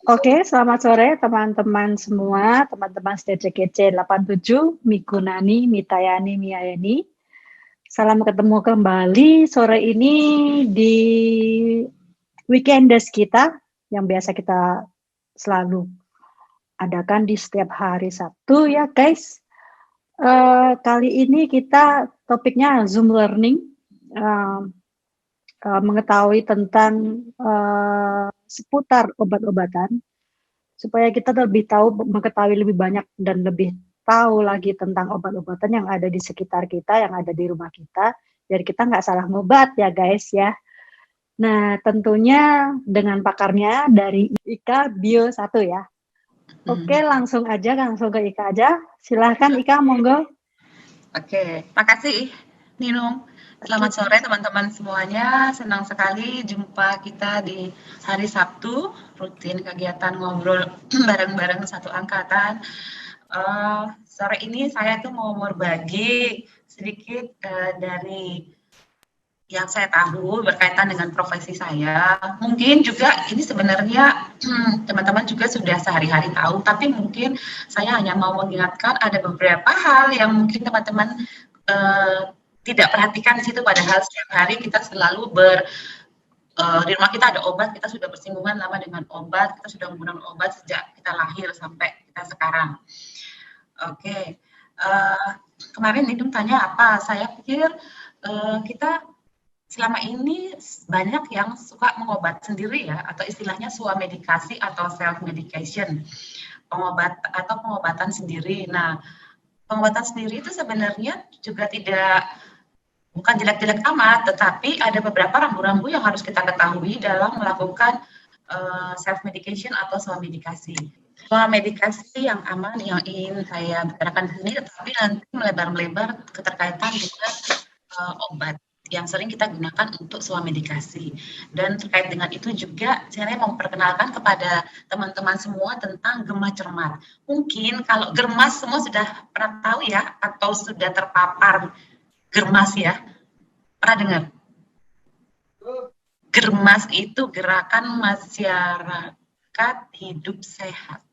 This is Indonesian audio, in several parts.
Oke, selamat sore teman-teman semua, teman-teman SDCKC 87, Migunani, Mitayani, Miayani. Salam ketemu kembali sore ini di Weekenders kita, yang biasa kita selalu adakan di setiap hari Sabtu ya guys. Kali ini kita topiknya Zoom Learning, mengetahui tentang seputar obat-obatan, supaya kita lebih tahu, mengetahui lebih banyak dan lebih tahu lagi tentang obat-obatan yang ada di sekitar kita, yang ada di rumah kita, biar kita nggak salah ngobat ya guys ya. Nah tentunya dengan pakarnya dari Ika Bio 1 ya. Oke, langsung ke Ika aja. Silahkan Ika, monggo. Oke, makasih Ninung. Selamat sore teman-teman semuanya. Senang sekali jumpa kita di hari Sabtu, rutin kegiatan ngobrol bareng-bareng satu angkatan. Sore ini saya tuh mau berbagi sedikit dari yang saya tahu berkaitan dengan profesi saya. Mungkin juga ini sebenarnya teman-teman juga sudah sehari-hari tahu, tapi mungkin saya hanya mau mengingatkan ada beberapa hal yang mungkin teman-teman tidak perhatikan di situ, padahal setiap hari kita selalu di rumah kita ada obat, kita sudah bersinggungan lama dengan obat, kita sudah menggunakan obat sejak kita lahir sampai kita sekarang. Oke, kemarin Nidum tanya apa, saya pikir kita selama ini banyak yang suka mengobat sendiri ya, atau istilahnya swamedikasi atau self medication, pengobatan sendiri. Nah, pengobatan sendiri itu sebenarnya juga bukan jelek-jelek amat, tetapi ada beberapa rambu-rambu yang harus kita ketahui dalam melakukan self medication atau swamedikasi. Swamedikasi yang aman yang ingin saya bicarakan di sini, tetapi nanti melebar-melebar keterkaitan dengan obat yang sering kita gunakan untuk swamedikasi. Dan terkait dengan itu juga saya mau memperkenalkan kepada teman-teman semua tentang gema cermat. Mungkin kalau germas semua sudah pernah tahu ya, atau sudah terpapar germas ya. Pernah dengar? Germas itu Gerakan Masyarakat Hidup Sehat.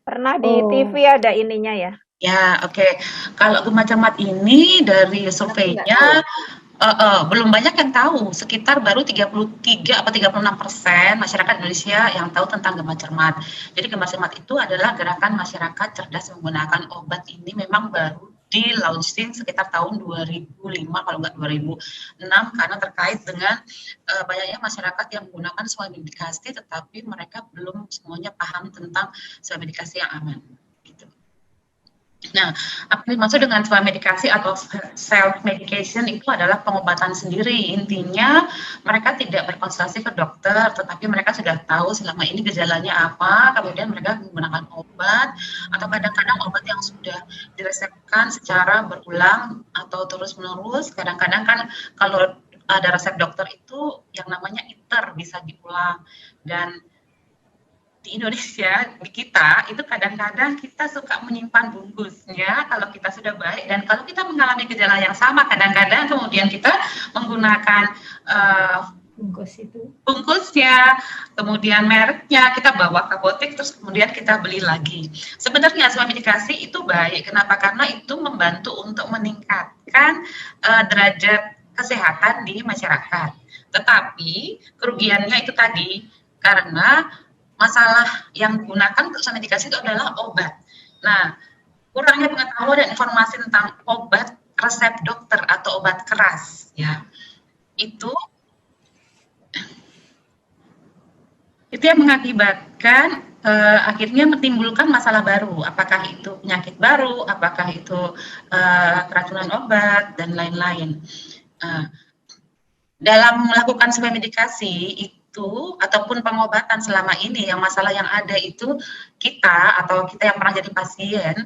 Pernah di TV ada ininya ya? Ya, oke. Kalau gema cermat ini dari surveinya belum banyak yang tahu, sekitar baru 33 atau 36% masyarakat Indonesia yang tahu tentang gema cermat. Jadi gema cermat itu adalah gerakan masyarakat cerdas menggunakan obat. Ini memang baru di launching sekitar tahun 2005 kalau nggak 2006, karena terkait dengan banyaknya masyarakat yang menggunakan swamedikasi tetapi mereka belum semuanya paham tentang swamedikasi yang aman. Nah, apa yang dimaksud dengan swamedikasi atau self medication itu adalah pengobatan sendiri. Intinya mereka tidak berkonsultasi ke dokter, tetapi mereka sudah tahu selama ini gejalanya apa, kemudian mereka menggunakan obat, atau kadang-kadang obat yang sudah diresepkan secara berulang atau terus-menerus. Kadang-kadang kan kalau ada resep dokter itu yang namanya ITER bisa diulang. Dan di Indonesia, di kita, itu kadang-kadang kita suka menyimpan bungkusnya kalau kita sudah baik, dan kalau kita mengalami gejala yang sama, kadang-kadang kemudian kita menggunakan bungkusnya, kemudian mereknya, kita bawa ke apotek, terus kemudian kita beli lagi. Sebenarnya swamedikasi itu baik, kenapa? Karena itu membantu untuk meningkatkan derajat kesehatan di masyarakat. Tetapi kerugiannya itu tadi, karena masalah yang digunakan untuk swamedikasi itu adalah obat. Nah, kurangnya pengetahuan dan informasi tentang obat resep dokter atau obat keras, ya, itu yang mengakibatkan akhirnya menimbulkan masalah baru. Apakah itu penyakit baru, apakah itu keracunan obat dan lain-lain. Dalam melakukan swamedikasi ataupun pengobatan selama ini, yang masalah yang ada itu kita yang pernah jadi pasien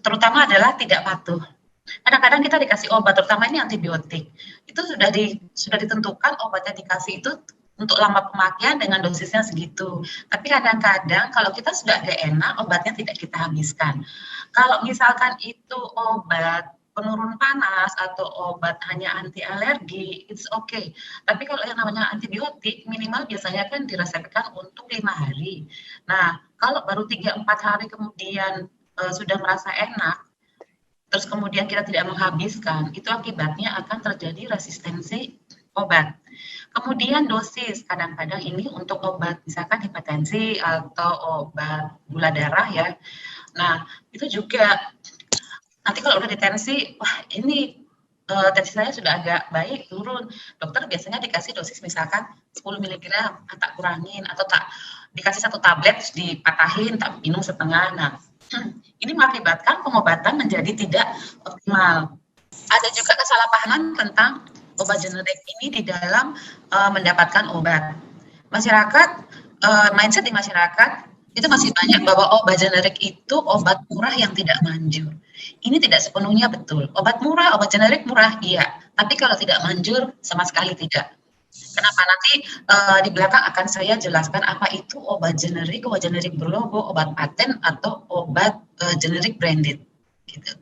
terutama adalah tidak patuh. Kadang-kadang kita dikasih obat, terutama ini antibiotik, itu sudah ditentukan obatnya dikasih itu untuk lama pemakaian dengan dosisnya segitu. Tapi kadang-kadang kalau kita sudah gak enak, obatnya tidak kita habiskan. Kalau misalkan itu obat penurun panas atau obat hanya anti alergi, it's okay. Tapi kalau yang namanya antibiotik, minimal biasanya kan diresepkan untuk 5 hari. Nah, kalau baru 3-4 hari kemudian sudah merasa enak, terus kemudian kita tidak menghabiskan, itu akibatnya akan terjadi resistensi obat. Kemudian dosis, kadang-kadang ini untuk obat misalkan hipertensi atau obat gula darah ya. Nah, itu juga nanti kalau udah ditensi, wah ini tensi saya sudah agak baik, turun. Dokter biasanya dikasih dosis misalkan 10 mg, tak kurangin, atau tak dikasih 1 tablet, dipatahin, tak minum setengah. Nah, ini mengakibatkan pengobatan menjadi tidak optimal. Ada juga kesalahpahaman tentang obat generik ini di dalam mendapatkan obat. Masyarakat, mindset di masyarakat itu masih banyak bahwa obat generik itu obat murah yang tidak manjur. Ini tidak sepenuhnya betul. Obat murah, obat generik murah, iya. Tapi kalau tidak manjur, sama sekali tidak. Kenapa? Nanti di belakang akan saya jelaskan apa itu obat generik berlogo, obat paten, atau obat generik branded. Gitu.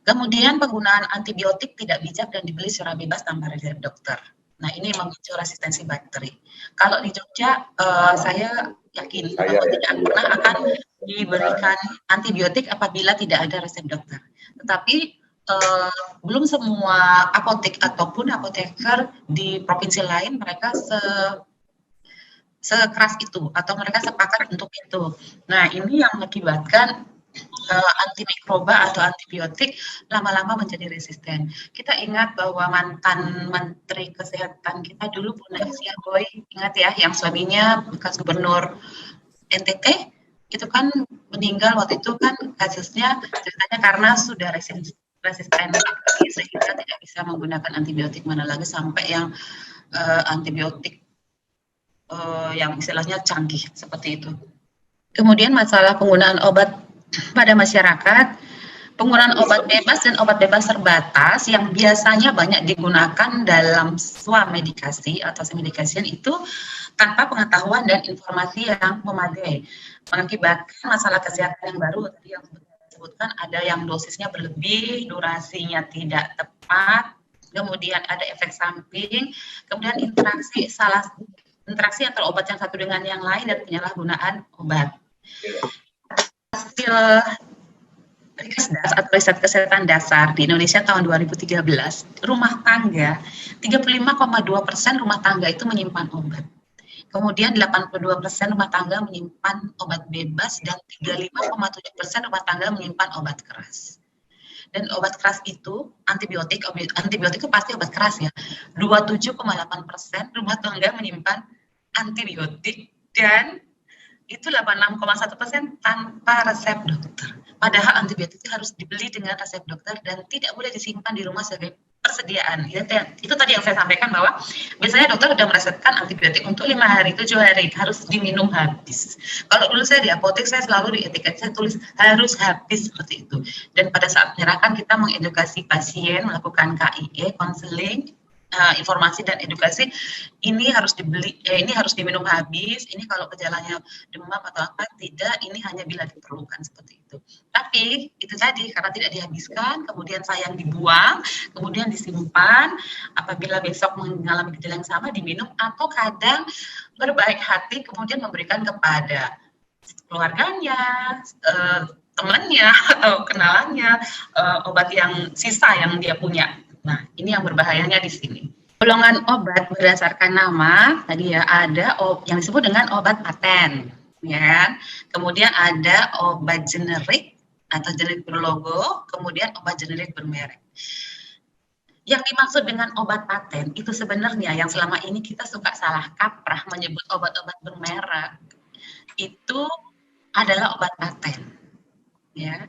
Kemudian penggunaan antibiotik tidak bijak dan dibeli secara bebas tanpa resep dokter. Nah, ini memicu resistensi bakteri. Kalau di Jogja, saya yakin bahwa tidak pernah akan diberikan antibiotik apabila tidak ada resep dokter. Tetapi belum semua apotek ataupun apoteker di provinsi lain mereka sekeras itu atau mereka sepakat untuk itu. Nah, ini yang mengakibatkan antimikroba atau antibiotik lama-lama menjadi resisten. Kita ingat bahwa mantan Menteri Kesehatan kita dulu Bu Nadia Boy, ingat ya, yang suaminya bekas gubernur NTT, itu kan meninggal waktu itu kan kasusnya ceritanya karena sudah resisten sehingga tidak bisa menggunakan antibiotik mana lagi sampai yang antibiotik yang istilahnya canggih seperti itu. Kemudian masalah penggunaan obat pada masyarakat, penggunaan obat bebas dan obat bebas terbatas yang biasanya banyak digunakan dalam swamedikasi atau self-medication itu tanpa pengetahuan dan informasi yang memadai, mengakibatkan masalah kesehatan yang baru tadi yang disebutkan, ada yang dosisnya berlebih, durasinya tidak tepat, kemudian ada efek samping, kemudian interaksi antara obat yang satu dengan yang lain dan penyalahgunaan obat. Hasil riset kesehatan dasar di Indonesia tahun 2013, rumah tangga 35,2% rumah tangga itu menyimpan obat. Kemudian 82% rumah tangga menyimpan obat bebas dan 35,7% rumah tangga menyimpan obat keras. Dan obat keras itu antibiotik itu pasti obat keras ya. 27,8% rumah tangga menyimpan antibiotik dan itu 86,1% tanpa resep dokter. Padahal antibiotik itu harus dibeli dengan resep dokter dan tidak boleh disimpan di rumah sebagai persediaan. Itu tadi yang saya sampaikan bahwa biasanya dokter sudah meresepkan antibiotik untuk 5 hari, 7 hari, harus diminum habis. Kalau dulu saya di apotek, saya selalu di etiket saya tulis harus habis seperti itu. Dan pada saat menyerahkan kita mengedukasi pasien, melakukan KIE, konseling, informasi dan edukasi, ini harus dibeli, ini harus diminum habis, ini kalau gejalanya demam atau apa, tidak, ini hanya bila diperlukan seperti itu. Tapi itu tadi, karena tidak dihabiskan, kemudian sayang dibuang, kemudian disimpan, apabila besok mengalami gejala yang sama, diminum, atau kadang berbaik hati, kemudian memberikan kepada keluarganya, temannya, atau kenalannya, obat yang sisa yang dia punya. Nah, ini yang berbahayanya di sini. Golongan obat berdasarkan nama tadi ya, ada yang disebut dengan obat paten, ya. Kemudian ada obat generik atau generik berlogo, kemudian obat generik bermerek. Yang dimaksud dengan obat paten itu sebenarnya yang selama ini kita suka salah kaprah menyebut obat-obat bermerek itu adalah obat paten, ya.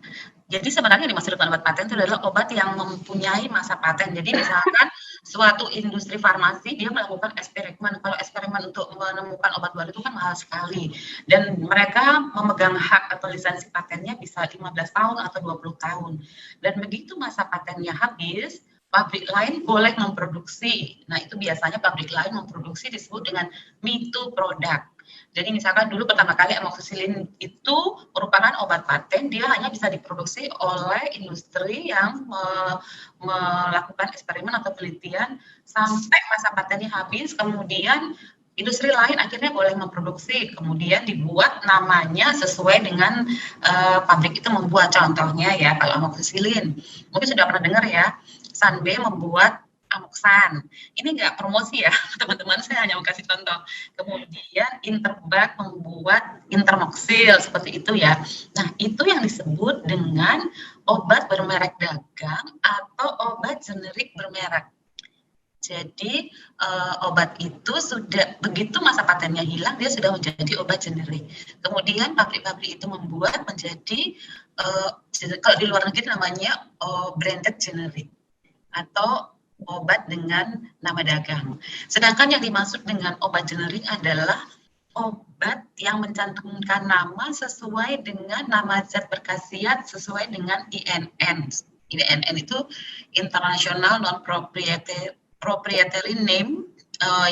Jadi sebenarnya yang dimaksud dengan obat paten itu adalah obat yang mempunyai masa paten. Jadi misalkan suatu industri farmasi dia melakukan eksperimen. Kalau eksperimen untuk menemukan obat baru itu kan mahal sekali. Dan mereka memegang hak atau lisensi patennya bisa 15 tahun atau 20 tahun. Dan begitu masa patennya habis, pabrik lain boleh memproduksi. Nah, itu biasanya pabrik lain memproduksi disebut dengan me too product. Jadi misalkan dulu pertama kali amoxicillin itu merupakan obat paten, dia hanya bisa diproduksi oleh industri yang melakukan eksperimen atau penelitian sampai masa patennya habis, kemudian industri lain akhirnya boleh memproduksi, kemudian dibuat namanya sesuai dengan pabrik itu membuat. Contohnya ya, kalau amoxicillin, mungkin sudah pernah dengar ya, Sanbe membuat Amoxan. Ini nggak promosi ya, teman-teman, saya hanya mau kasih contoh. Kemudian Interbak membuat Intermoxil, seperti itu ya. Nah, itu yang disebut dengan obat bermerek dagang atau obat generik bermerek. Jadi obat itu sudah begitu masa patennya hilang, dia sudah menjadi obat generik. Kemudian pabrik-pabrik itu membuat menjadi kalau di luar negeri namanya branded generic atau obat dengan nama dagang. Sedangkan yang dimaksud dengan obat generik adalah obat yang mencantumkan nama sesuai dengan nama zat berkhasiat sesuai dengan INN. INN itu International Non-Proprietary Name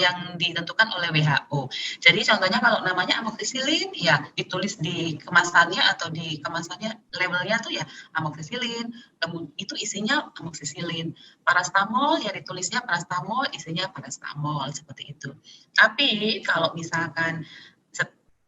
yang ditentukan oleh WHO. Jadi contohnya kalau namanya amoxicillin, ya ditulis di kemasannya atau di kemasannya labelnya tuh ya amoxicillin, itu isinya amoxicillin. Parastamol ya ditulisnya parastamol, isinya parastamol, seperti itu. Tapi kalau misalkan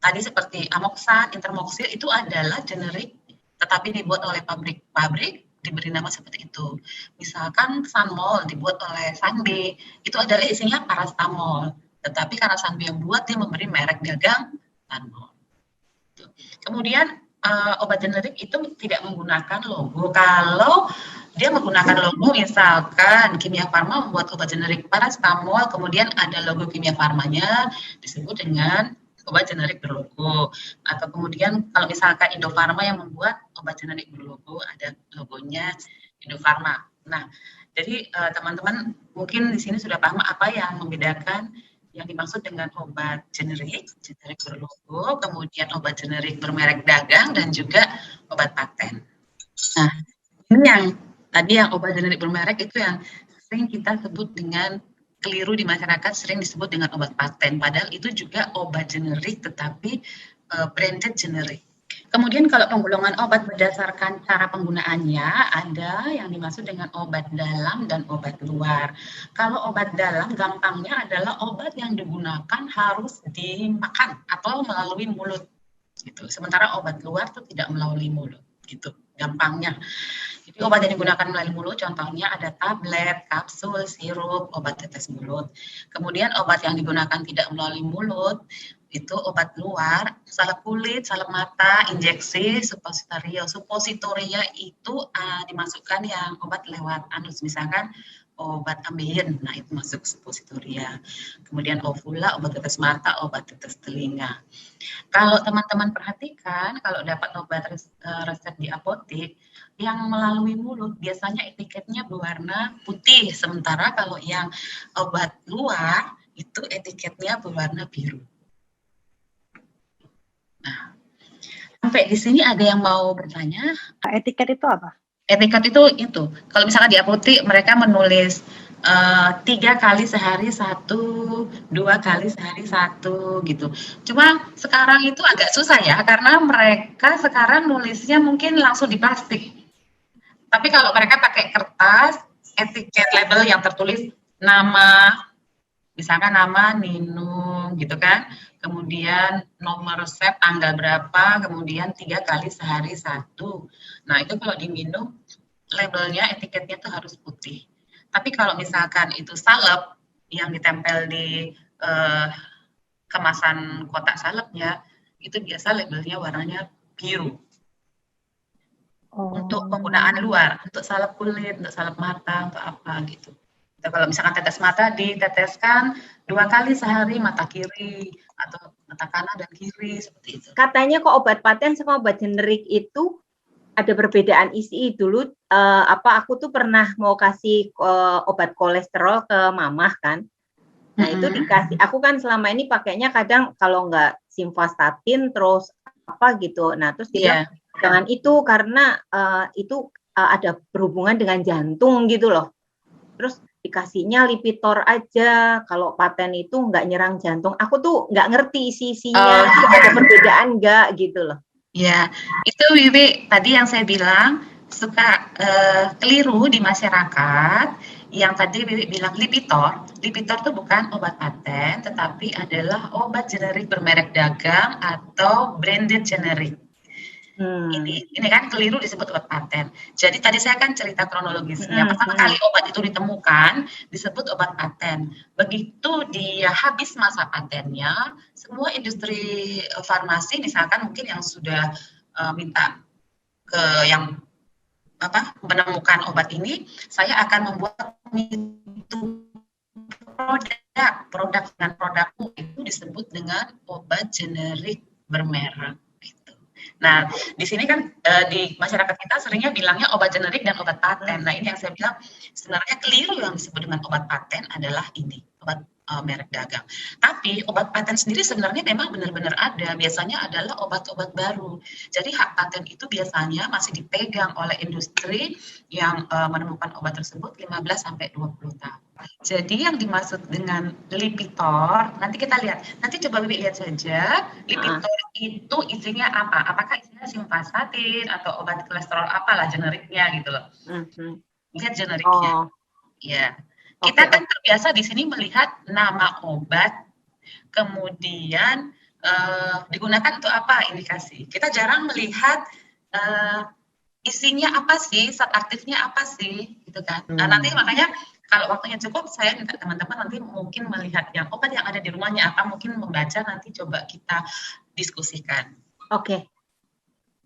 tadi seperti Amoxan, Intermoxil itu adalah generik tetapi dibuat oleh pabrik-pabrik diberi nama seperti itu. Misalkan Sanmol dibuat oleh Sanbe, itu adalah isinya parastamol. Tetapi karena Sanbe yang buat, dia memberi merek dagang Sanmol. Kemudian obat generik itu tidak menggunakan logo. Kalau dia menggunakan logo, misalkan Kimia Farma membuat obat generik parastamol, kemudian ada logo Kimia Farmanya, disebut dengan obat generik berlogo. Atau kemudian kalau misalkan Indofarma yang membuat obat generik berlogo, ada logonya Indofarma. Nah, jadi teman-teman mungkin di sini sudah paham apa yang membedakan yang dimaksud dengan obat generik berlogo, kemudian obat generik bermerek dagang, dan juga obat paten. Nah, ini yang tadi yang obat generik bermerek itu yang sering kita sebut dengan keliru di masyarakat, sering disebut dengan obat paten, padahal itu juga obat generik tetapi branded generik. Kemudian kalau penggolongan obat berdasarkan cara penggunaannya, ada yang dimaksud dengan obat dalam dan obat luar. Kalau obat dalam gampangnya adalah obat yang digunakan harus dimakan atau melalui mulut gitu. Sementara obat luar itu tidak melalui mulut gitu, gampangnya. Jadi obat yang digunakan melalui mulut contohnya ada tablet, kapsul, sirup, obat tetes mulut. Kemudian obat yang digunakan tidak melalui mulut itu obat luar, salep kulit, salep mata, injeksi, suppositoria. Suppositoria itu dimasukkan yang obat lewat anus, misalkan obat ambeien, nah itu masuk suppositoria. Kemudian ovula, obat tetes mata, obat tetes telinga. Kalau teman-teman perhatikan, kalau dapat obat resep di apotek, yang melalui mulut biasanya etiketnya berwarna putih, sementara kalau yang obat luar itu etiketnya berwarna biru. Nah, sampai di sini ada yang mau bertanya? Etiket itu apa? Etiket itu, kalau misalnya di apotek mereka menulis 3 kali sehari 1, 2 kali sehari 1 gitu. Cuma sekarang itu agak susah ya, karena mereka sekarang nulisnya mungkin langsung di plastik. Tapi kalau mereka pakai kertas, etiket label yang tertulis nama, misalkan nama Ninung gitu kan, kemudian nomor resep tanggal berapa, kemudian 3 kali sehari 1. Nah itu kalau diminum labelnya, etiketnya tuh harus putih. Tapi kalau misalkan itu salep yang ditempel di kemasan kotak salepnya, itu biasa labelnya warnanya biru. Untuk penggunaan luar, untuk salep kulit, untuk salep mata, untuk apa gitu. Kalau misalkan tetes mata diteteskan 2 kali sehari mata kiri atau mata kanan dan kiri, seperti itu. Katanya kok obat paten sama obat generik itu ada perbedaan isi dulu. Aku tuh pernah mau kasih obat kolesterol ke mamah kan. Nah itu dikasih, aku kan selama ini pakainya kadang kalau nggak simvastatin terus apa gitu. Nah terus dia jangan itu karena itu ada berhubungan dengan jantung gitu loh. Terus dikasihnya Lipitor aja. Kalau paten itu nggak nyerang jantung. Aku tuh nggak ngerti isi-isinya. Oh, Ada perbedaan nggak gitu loh. ya, itu Wiwi tadi yang saya bilang suka keliru di masyarakat. Yang tadi Wiwi bilang Lipitor. Lipitor itu bukan obat paten, tetapi adalah obat generik bermerek dagang atau branded generic. Ini kan keliru disebut obat paten. Jadi tadi saya kan cerita kronologisnya. Pertama kali obat itu ditemukan disebut obat paten. Begitu dia habis masa patennya, semua industri farmasi misalkan mungkin yang sudah minta ke yang menemukan obat ini, saya akan membuat itu produk dengan produkmu itu disebut dengan obat generik bermerek. Nah, di sini kan di masyarakat kita seringnya bilangnya obat generik dan obat paten. Nah, ini yang saya bilang sebenarnya keliru yang disebut dengan obat paten adalah ini, obat merek dagang. Tapi obat paten sendiri sebenarnya memang benar-benar ada. Biasanya adalah obat-obat baru. Jadi hak paten itu biasanya masih dipegang oleh industri yang menemukan obat tersebut 15-20 tahun. Jadi yang dimaksud dengan Lipitor, nanti kita lihat. Nanti coba Wiwi lihat saja, Lipitor itu isinya apa? Apakah isinya simvastatin atau obat kolesterol apalah generiknya gitu loh. Lihat generiknya. Ya. Kita kan terbiasa di sini melihat nama obat, kemudian digunakan untuk apa indikasi. Kita jarang melihat isinya apa sih, zat aktifnya apa sih, gitu kan. Nah, nanti makanya kalau waktunya cukup, saya minta teman-teman nanti mungkin melihat yang obat yang ada di rumahnya apa, mungkin membaca nanti coba kita diskusikan. Oke.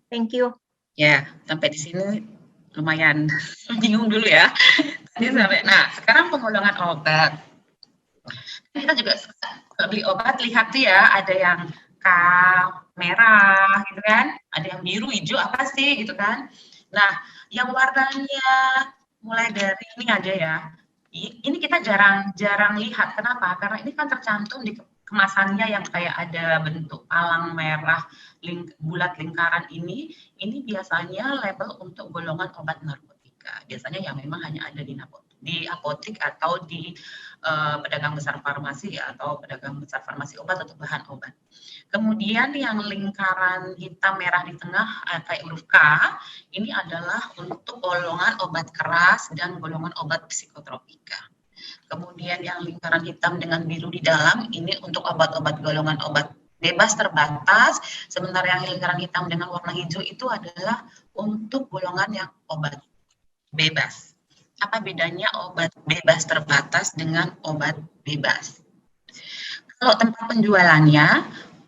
Thank you. Ya, sampai di sini lumayan bingung dulu ya. Tadi sampai, nah sekarang penggolongan obat. Kita juga suka beli obat, lihat tuh ya, ada yang K merah gitu kan, ada yang biru, hijau, apa sih gitu kan. Nah, yang warnanya mulai dari ini aja ya. Ini kita jarang lihat. Kenapa? Karena ini kan tercantum di kemasannya yang kayak ada bentuk palang merah bulat lingkaran ini biasanya label untuk golongan obat narkotika. Biasanya yang memang hanya ada di apotik atau di pedagang besar farmasi atau pedagang besar farmasi obat atau bahan obat. Kemudian yang lingkaran hitam merah di tengah kayak huruf K, ini adalah untuk golongan obat keras dan golongan obat psikotropika. Kemudian yang lingkaran hitam dengan biru di dalam, ini untuk obat-obat golongan obat bebas terbatas, sementara yang lingkaran hitam dengan warna hijau itu adalah untuk golongan yang obat bebas. Apa bedanya obat bebas terbatas dengan obat bebas? Kalau tempat penjualannya,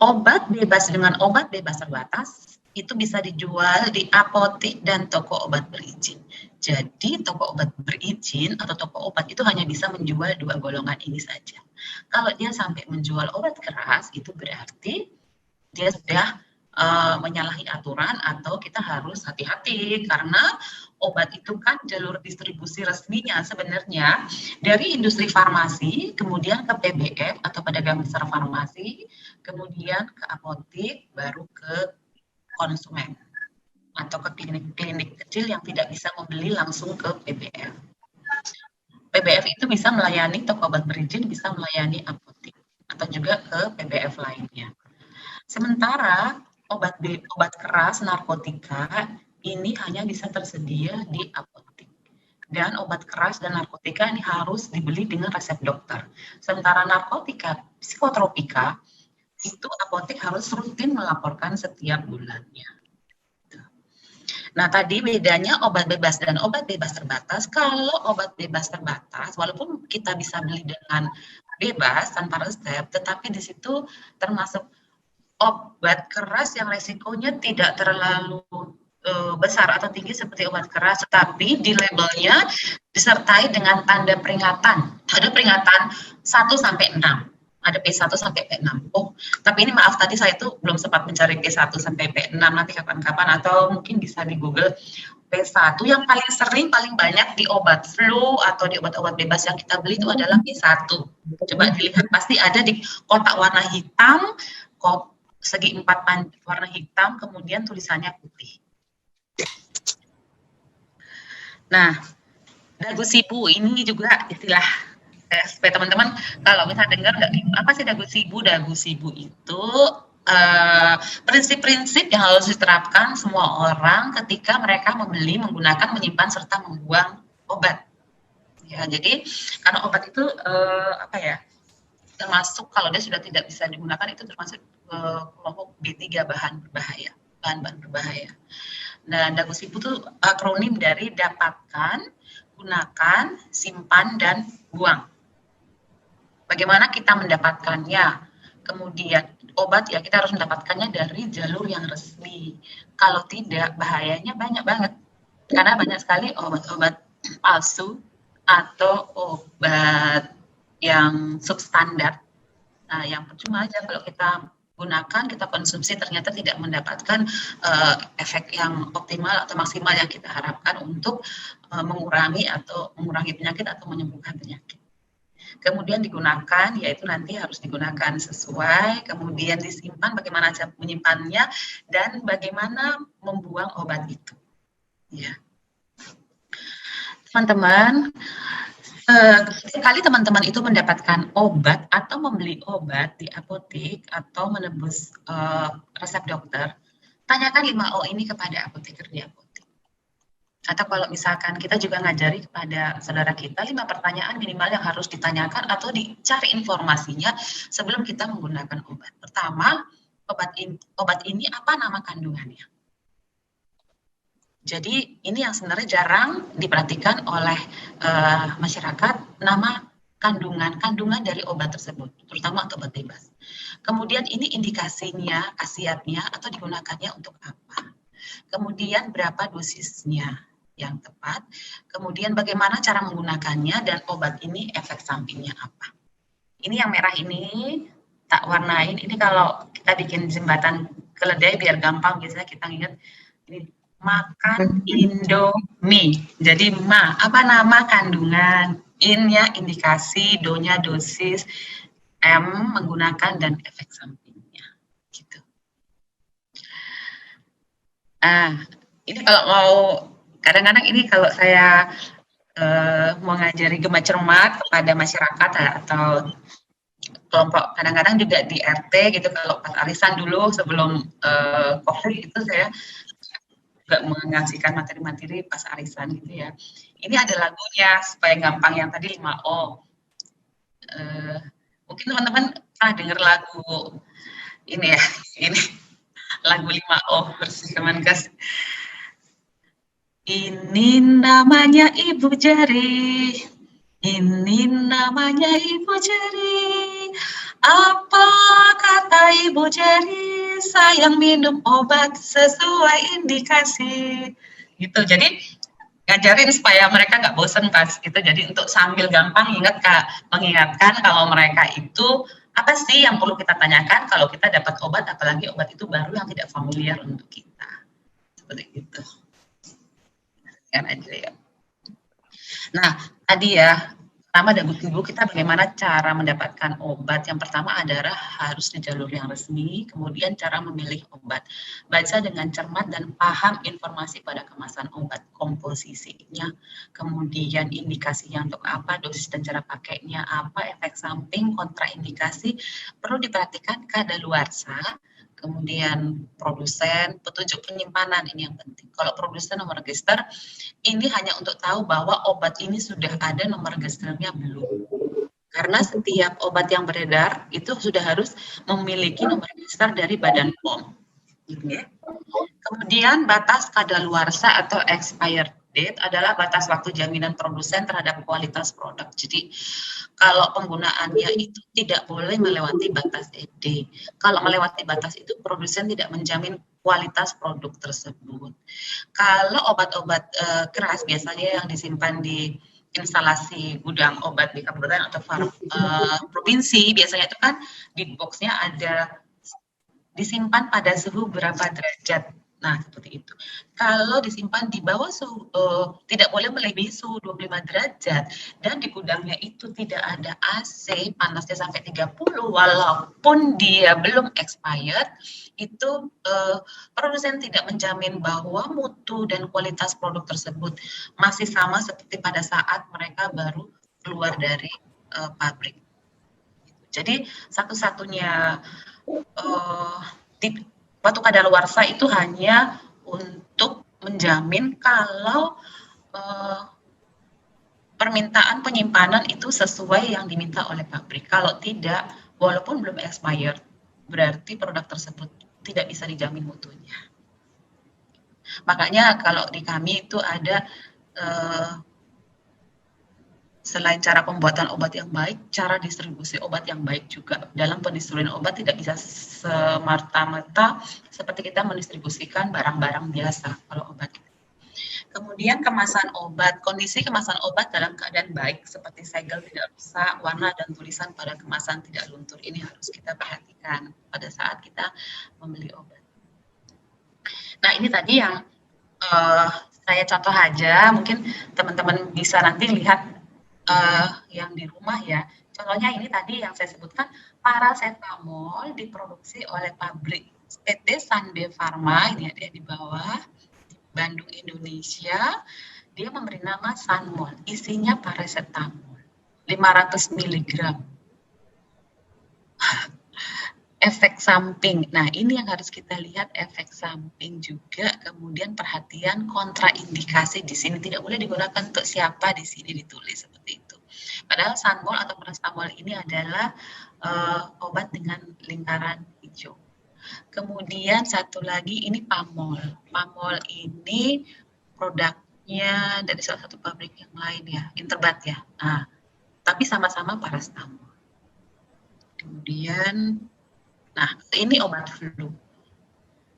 obat bebas dengan obat bebas terbatas itu bisa dijual di apotik dan toko obat berizin. Jadi toko obat berizin atau toko obat itu hanya bisa menjual 2 golongan ini saja. Kalau dia sampai menjual obat keras, itu berarti dia sudah menyalahi aturan atau kita harus hati-hati karena obat itu kan jalur distribusi resminya sebenarnya dari industri farmasi, kemudian ke PBM atau pedagang besar farmasi, kemudian ke apotik, baru ke konsumen atau ke klinik-klinik kecil yang tidak bisa membeli langsung ke PBM. PBF itu bisa melayani toko obat berizin, bisa melayani apotik atau juga ke PBF lainnya. Sementara obat keras narkotika ini hanya bisa tersedia di apotik. Dan obat keras dan narkotika ini harus dibeli dengan resep dokter. Sementara narkotika psikotropika itu apotik harus rutin melaporkan setiap bulannya. Nah, tadi bedanya obat bebas dan obat bebas terbatas. Kalau obat bebas terbatas, walaupun kita bisa beli dengan bebas tanpa resep, tetapi di situ termasuk obat keras yang resikonya tidak terlalu besar atau tinggi seperti obat keras, tetapi di labelnya disertai dengan tanda peringatan. Ada peringatan 1-6. Ada P1 sampai P6. Oh, tapi ini maaf tadi saya tuh belum sempat mencari P1 sampai P6, nanti kapan-kapan atau mungkin bisa di Google. P1 yang paling sering, paling banyak di obat flu atau di obat-obat bebas yang kita beli itu adalah P1. Coba dilihat, pasti ada di kotak warna hitam, segi 4 warna hitam, kemudian tulisannya putih. Nah, dagu sibu ini juga istilah supaya teman-teman kalau misalnya dengar apa sih dagu sibu? Dagu sibu itu prinsip-prinsip yang harus diterapkan semua orang ketika mereka membeli, menggunakan, menyimpan serta membuang obat. Ya, jadi karena obat itu apa ya? Termasuk kalau dia sudah tidak bisa digunakan itu termasuk kelompok B3 bahan berbahaya, bahan-bahan berbahaya. Nah, dagu sibu itu akronim dari dapatkan, gunakan, simpan, dan buang. Bagaimana kita mendapatkannya? Kemudian obat ya kita harus mendapatkannya dari jalur yang resmi. Kalau tidak, bahayanya banyak banget. Karena banyak sekali obat-obat palsu atau obat yang substandar. Nah, yang percuma aja kalau kita gunakan, kita konsumsi ternyata tidak mendapatkan efek yang optimal atau maksimal yang kita harapkan untuk mengurangi penyakit atau menyembuhkan penyakit. Kemudian digunakan, yaitu nanti harus digunakan sesuai, kemudian disimpan, bagaimana cara menyimpannya, dan bagaimana membuang obat itu. Ya. Teman-teman, sekali teman-teman itu mendapatkan obat atau membeli obat di apotek atau menebus resep dokter, tanyakan 5O ini kepada apoteker di apotek. Atau kalau misalkan kita juga ngajari kepada saudara kita 5 pertanyaan minimal yang harus ditanyakan atau dicari informasinya sebelum kita menggunakan obat. Pertama, obat ini apa nama kandungannya? Jadi ini yang sebenarnya jarang diperhatikan oleh masyarakat, nama kandungan dari obat tersebut, terutama untuk obat bebas. Kemudian ini indikasinya, khasiatnya atau digunakannya untuk apa? Kemudian berapa dosisnya yang tepat, kemudian bagaimana cara menggunakannya, dan obat ini efek sampingnya apa. Ini yang merah ini tak warnain, ini kalau kita bikin jembatan keledai biar gampang, biasanya kita ingat ini makan Indomie. Jadi apa nama kandungan, in-nya indikasi, do-nya dosis, M menggunakan, dan efek sampingnya gitu. Ini kalau mau kadang-kadang ini kalau saya mau ngajari gema cermat kepada masyarakat atau kelompok, kadang-kadang juga di RT gitu, kalau pas arisan dulu sebelum COVID itu saya juga mengasihkan materi-materi pas arisan gitu ya. Ini ada lagunya supaya gampang, yang tadi 5O. Mungkin teman-teman pernah dengar lagu ini ya, ini lagu 5O versi Kemenkes. Ini namanya Ibu Jari, ini namanya Ibu Jari. Apa kata Ibu Jari? Sayang minum obat sesuai indikasi. Gitu. Jadi ngajarin supaya mereka nggak bosen pas gitu. Jadi untuk sambil gampang mengingatkan kalau mereka itu apa sih yang perlu kita tanyakan kalau kita dapat obat, apalagi obat itu baru yang tidak familiar untuk kita. Seperti itu. Aja ya. Nah, tadi ya, pertama dagu sibu, kita bagaimana cara mendapatkan obat. Yang pertama adalah harus di jalur yang resmi, kemudian cara memilih obat. Baca dengan cermat dan paham informasi pada kemasan obat, komposisinya, kemudian indikasinya untuk apa, dosis dan cara pakainya apa, efek samping, kontraindikasi, perlu diperhatikan kadaluarsa. Kemudian produsen, petunjuk penyimpanan, ini yang penting. Kalau produsen nomor register, ini hanya untuk tahu bahwa obat ini sudah ada nomor registernya belum. Karena setiap obat yang beredar itu sudah harus memiliki nomor register dari Badan POM. Kemudian batas kadaluarsa atau expired date adalah batas waktu jaminan produsen terhadap kualitas produk. Jadi kalau penggunaannya itu tidak boleh melewati batas ED. Kalau melewati batas itu produsen tidak menjamin kualitas produk tersebut. Kalau obat-obat keras biasanya yang disimpan di instalasi gudang obat di kabupaten atau provinsi, biasanya itu kan di boxnya ada disimpan pada suhu berapa derajat Nah, seperti itu. Kalau disimpan di bawah suhu, tidak boleh melebihi suhu 25 derajat dan di gudangnya itu tidak ada AC, panasnya sampai 30 walaupun dia belum expired, itu produsen tidak menjamin bahwa mutu dan kualitas produk tersebut masih sama seperti pada saat mereka baru keluar dari pabrik. Jadi satu-satunya batu kadaluarsa itu hanya untuk menjamin kalau permintaan penyimpanan itu sesuai yang diminta oleh pabrik. Kalau tidak, walaupun belum expired, berarti produk tersebut tidak bisa dijamin mutunya. Makanya kalau di kami itu ada selain cara pembuatan obat yang baik, cara distribusi obat yang baik juga. Dalam pendistribusian obat tidak bisa semerta-merta seperti kita mendistribusikan barang-barang biasa kalau obat. Kemudian kemasan obat, kondisi kemasan obat dalam keadaan baik seperti segel tidak rusak, warna dan tulisan pada kemasan tidak luntur. Ini harus kita perhatikan pada saat kita membeli obat. Nah, ini tadi yang saya contoh aja, mungkin teman-teman bisa nanti lihat yang di rumah ya. Contohnya ini tadi yang saya sebutkan, paracetamol diproduksi oleh pabrik PT Sanbe Pharma, ini ada di bawah, di Bandung, Indonesia. Dia memberi nama Sanmol, isinya paracetamol, 500 mg. Efek samping, nah ini yang harus kita lihat, efek samping juga, kemudian perhatian kontraindikasi di sini, tidak boleh digunakan untuk siapa, di sini ditulis seperti itu. Padahal Sanmol atau paracetamol ini adalah obat dengan lingkaran hijau. Kemudian satu lagi ini Pamol. Pamol ini produknya dari salah satu pabrik yang lain ya, Interbat ya. Nah, tapi sama-sama paracetamol. Kemudian, nah ini obat flu.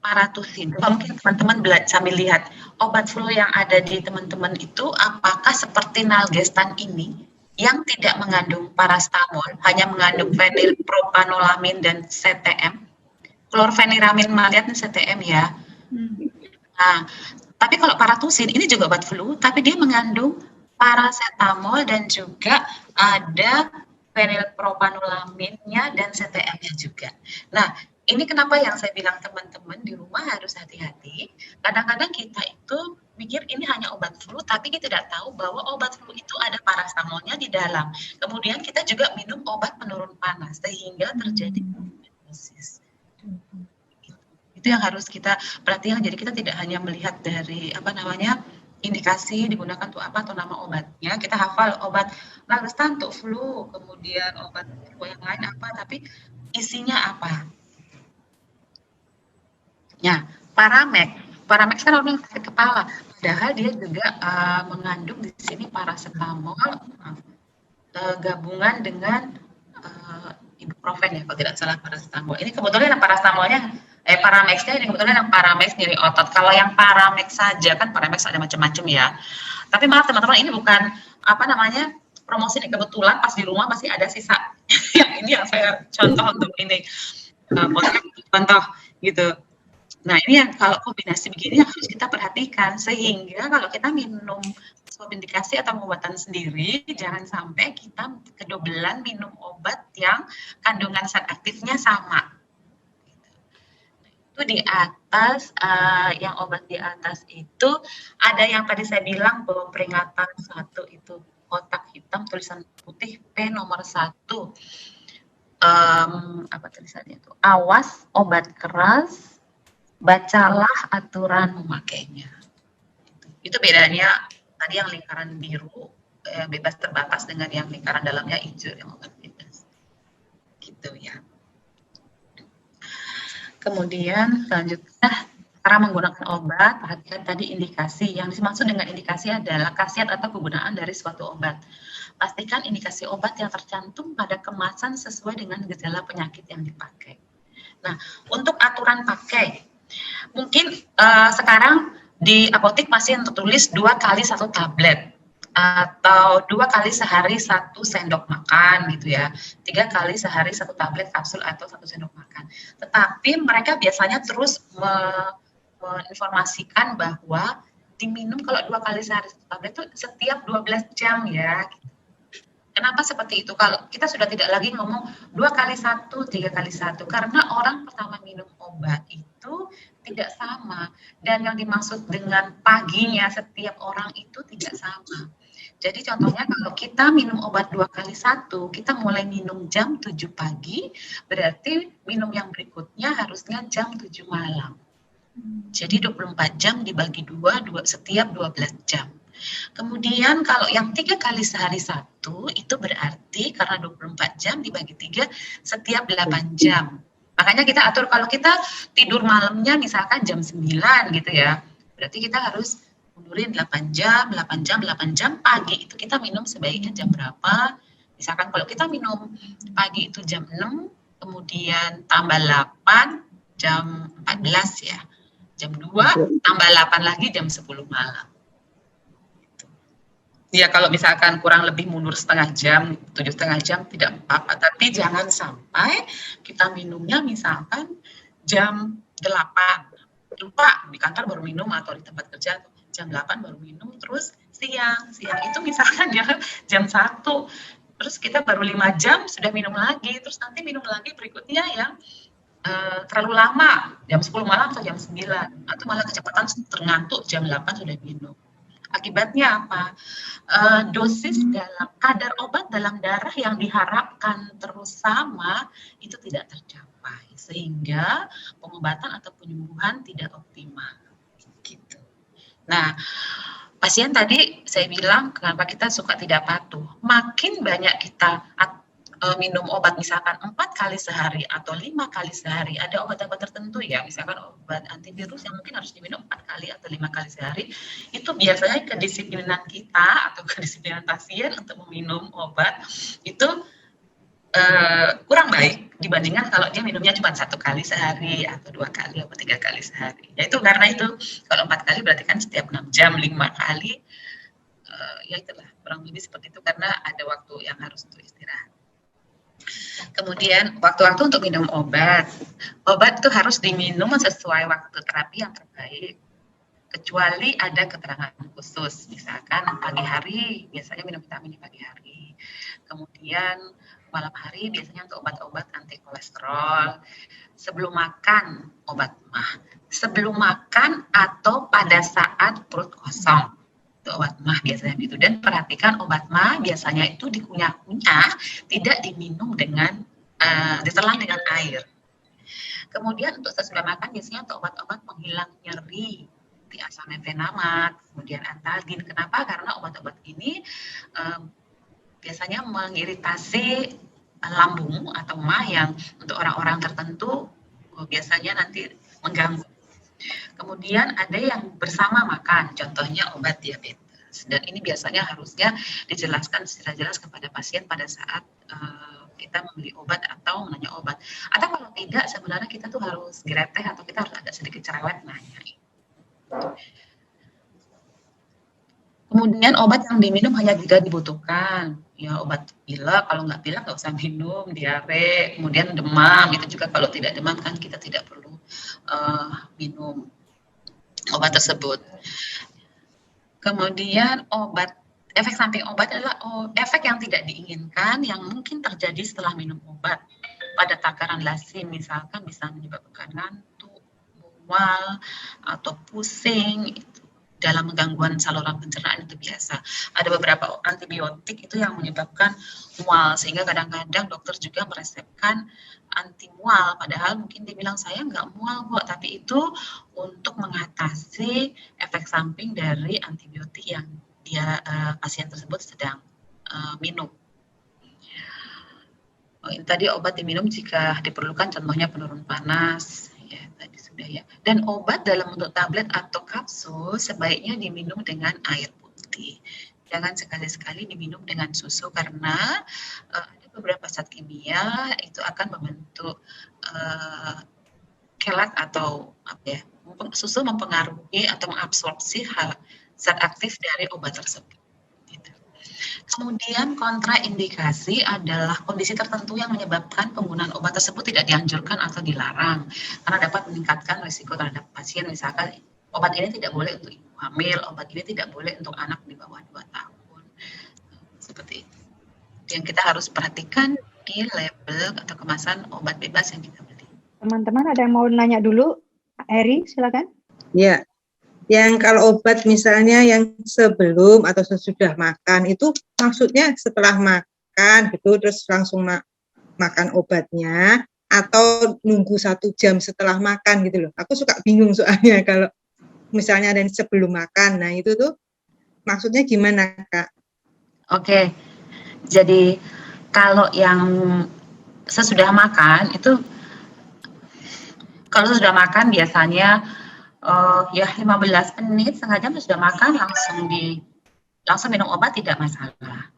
Paratusin. Mungkin teman-teman sambil lihat obat flu yang ada di teman-teman itu apakah seperti Nalgestan ini yang tidak mengandung paracetamol, hanya mengandung fenilpropanolamin dan CTM. Klorfeniramin maliat dan CTM ya. Nah, tapi kalau paratusin ini juga obat flu, tapi dia mengandung paracetamol dan juga ada fenilpropanolaminnya dan CTM-nya juga. Nah, ini kenapa yang saya bilang teman-teman di rumah harus hati-hati. Kadang-kadang kita itu pikir ini hanya obat flu, tapi kita tidak tahu bahwa obat flu itu ada paracetamolnya di dalam. Kemudian kita juga minum obat penurun panas, sehingga terjadi overdosis. Itu yang harus kita perhatikan. Jadi kita tidak hanya melihat dari indikasi digunakan untuk apa atau nama obatnya. Kita hafal obat Nalgestan untuk flu, kemudian obat flu yang lain apa, tapi isinya apa. Ya, Paramex kan orang yang sakit kepala, padahal dia juga mengandung di sini paracetamol gabungan dengan ibuprofen ya, kalau tidak salah paracetamol. Ini kebetulan yang paracetamolnya, Paramexnya ini kebetulan yang Paramex nyeri otot. Kalau yang Paramex saja kan Paramex ada macam-macam ya. Tapi maaf teman-teman, ini bukan promosi nih, kebetulan pas di rumah masih ada sisa. Yang ini yang saya contoh untuk ini contoh gitu. Nah, ini yang kalau kombinasi begini harus kita perhatikan, sehingga kalau kita minum swab indikasi atau pengobatan sendiri, jangan sampai kita kedobelan minum obat yang kandungan zat aktifnya sama. Itu di atas, yang obat di atas itu ada yang tadi saya bilang bahwa peringatan 1 itu kotak hitam tulisan putih P nomor 1. Apa tulisannya itu? Awas obat keras, bacalah aturan memakainya. Itu bedanya tadi yang lingkaran biru bebas terbatas dengan yang lingkaran dalamnya hijau yang obat bebas. Gitu ya. Kemudian selanjutnya cara menggunakan obat, perhatikan tadi indikasi. Yang dimaksud dengan indikasi adalah khasiat atau kegunaan dari suatu obat. Pastikan indikasi obat yang tercantum pada kemasan sesuai dengan gejala penyakit yang dipakai. Nah, untuk aturan pakai, mungkin sekarang di apotek masih tertulis 2 kali 1 tablet atau 2 kali sehari 1 sendok makan gitu ya, 3 kali sehari 1 tablet kapsul atau 1 sendok makan. Tetapi mereka biasanya terus menginformasikan bahwa diminum kalau 2 kali sehari tablet itu setiap 12 jam ya. Kenapa seperti itu? Kalau kita sudah tidak lagi ngomong 2 kali 1, 3 kali 1, karena orang pertama minum obat itu tidak sama. Dan yang dimaksud dengan paginya setiap orang itu tidak sama. Jadi contohnya kalau kita minum obat 2 kali 1, kita mulai minum jam 7 pagi, berarti minum yang berikutnya harusnya jam 7 malam. Jadi 24 jam dibagi 2 setiap 12 jam. Kemudian kalau yang 3 kali sehari 1, itu berarti karena 24 jam dibagi 3 setiap 8 jam. Makanya kita atur kalau kita tidur malamnya misalkan jam 9 gitu ya, berarti kita harus mundurin 8 jam, 8 jam, 8 jam, pagi itu kita minum sebaiknya jam berapa. Misalkan kalau kita minum pagi itu jam 6, kemudian tambah 8, jam 14 ya. Jam 2, tambah 8 lagi jam 10 malam. Ya kalau misalkan kurang lebih mundur setengah jam, 7,5 jam tidak apa-apa. Tapi jangan sampai kita minumnya misalkan jam 8. Lupa di kantor baru minum atau di tempat kerja jam 8 baru minum, terus siang itu misalkan ya jam 1. Terus kita baru 5 jam sudah minum lagi, terus nanti minum lagi berikutnya yang terlalu lama, jam 10 malam atau jam 9. Atau malah kecepatan terngantuk jam 8 sudah minum. Akibatnya apa? Dosis dalam kadar obat dalam darah yang diharapkan terus sama itu tidak tercapai sehingga pengobatan atau penyembuhan tidak optimal. Gitu. Nah, pasien tadi saya bilang kenapa kita suka tidak patuh. Makin banyak kita minum obat misalkan 4 kali sehari atau 5 kali sehari, ada obat-obat tertentu ya, misalkan obat antivirus yang mungkin harus diminum 4 kali atau 5 kali sehari, itu biasanya kedisiplinan kita atau kedisiplinan pasien untuk meminum obat itu kurang baik dibandingkan kalau dia minumnya cuma 1 kali sehari atau 2 kali atau 3 kali sehari. Ya itu karena itu kalau 4 kali berarti kan setiap 6 jam 5 kali, ya itulah kurang lebih seperti itu karena ada waktu yang harus untuk istirahat. Kemudian waktu-waktu untuk minum obat itu harus diminum sesuai waktu terapi yang terbaik, kecuali ada keterangan khusus, misalkan pagi hari biasanya minum vitamin di pagi hari, kemudian malam hari biasanya untuk obat-obat anti kolesterol, sebelum makan obat mah, sebelum makan atau pada saat perut kosong. Itu obat mah biasanya gitu. Dan perhatikan obat mah biasanya itu dikunyah-kunyah, tidak diminum dengan ditelan dengan air. Kemudian untuk sesudah makan biasanya untuk obat-obat penghilang nyeri, diasamefenamat, kemudian antalgin. Kenapa? Karena obat-obat ini biasanya mengiritasi lambung atau mah yang untuk orang-orang tertentu biasanya nanti mengganggu. Kemudian ada yang bersama makan, contohnya obat diabetes. Dan ini biasanya harusnya dijelaskan secara jelas kepada pasien pada saat kita membeli obat atau menanya obat. Atau kalau tidak, sebenarnya kita tuh harus gereteh atau kita harus agak sedikit cerewet nanya. Kemudian obat yang diminum hanya jika dibutuhkan. Ya obat pilek, kalau nggak pilek nggak usah minum, diare, kemudian demam, itu juga kalau tidak demam kan kita tidak perlu minum obat tersebut. Kemudian efek samping obat adalah efek yang tidak diinginkan yang mungkin terjadi setelah minum obat. Pada takaran lasin misalkan bisa menyebabkan ngantuk, mual, atau pusing. Dalam gangguan saluran pencernaan itu biasa. Ada beberapa antibiotik itu yang menyebabkan mual, sehingga kadang-kadang dokter juga meresepkan anti mual, padahal mungkin dia bilang saya nggak mual kok, tapi itu untuk mengatasi efek samping dari antibiotik yang dia pasien tersebut sedang minum. Ini tadi obat diminum jika diperlukan, contohnya penurun panas. Ya, tadi sudah ya. Dan obat dalam bentuk tablet atau kapsul sebaiknya diminum dengan air putih. Jangan sekali-sekali diminum dengan susu karena ada beberapa zat kimia itu akan membentuk kelat atau susu mempengaruhi atau mengabsorpsi zat aktif dari obat tersebut. Gitu. Kemudian kontraindikasi adalah kondisi tertentu yang menyebabkan penggunaan obat tersebut tidak dianjurkan atau dilarang karena dapat meningkatkan risiko terhadap pasien. Misalkan obat ini tidak boleh untuk ibu hamil, obat ini tidak boleh untuk anak di bawah 2 tahun. Seperti itu. Yang kita harus perhatikan di label atau kemasan obat bebas yang kita beli. Teman-teman ada yang mau nanya dulu? Eri, silakan. Ya, yang kalau obat misalnya yang sebelum atau sesudah makan itu maksudnya setelah makan gitu terus langsung makan obatnya atau nunggu 1 jam setelah makan gitu loh. Aku suka bingung soalnya kalau misalnya ada yang sebelum makan. Nah itu tuh maksudnya gimana Kak? Oke, jadi kalau yang sesudah makan itu, kalau sudah makan biasanya ya 15 menit, setengah jam sudah makan langsung minum obat tidak masalah.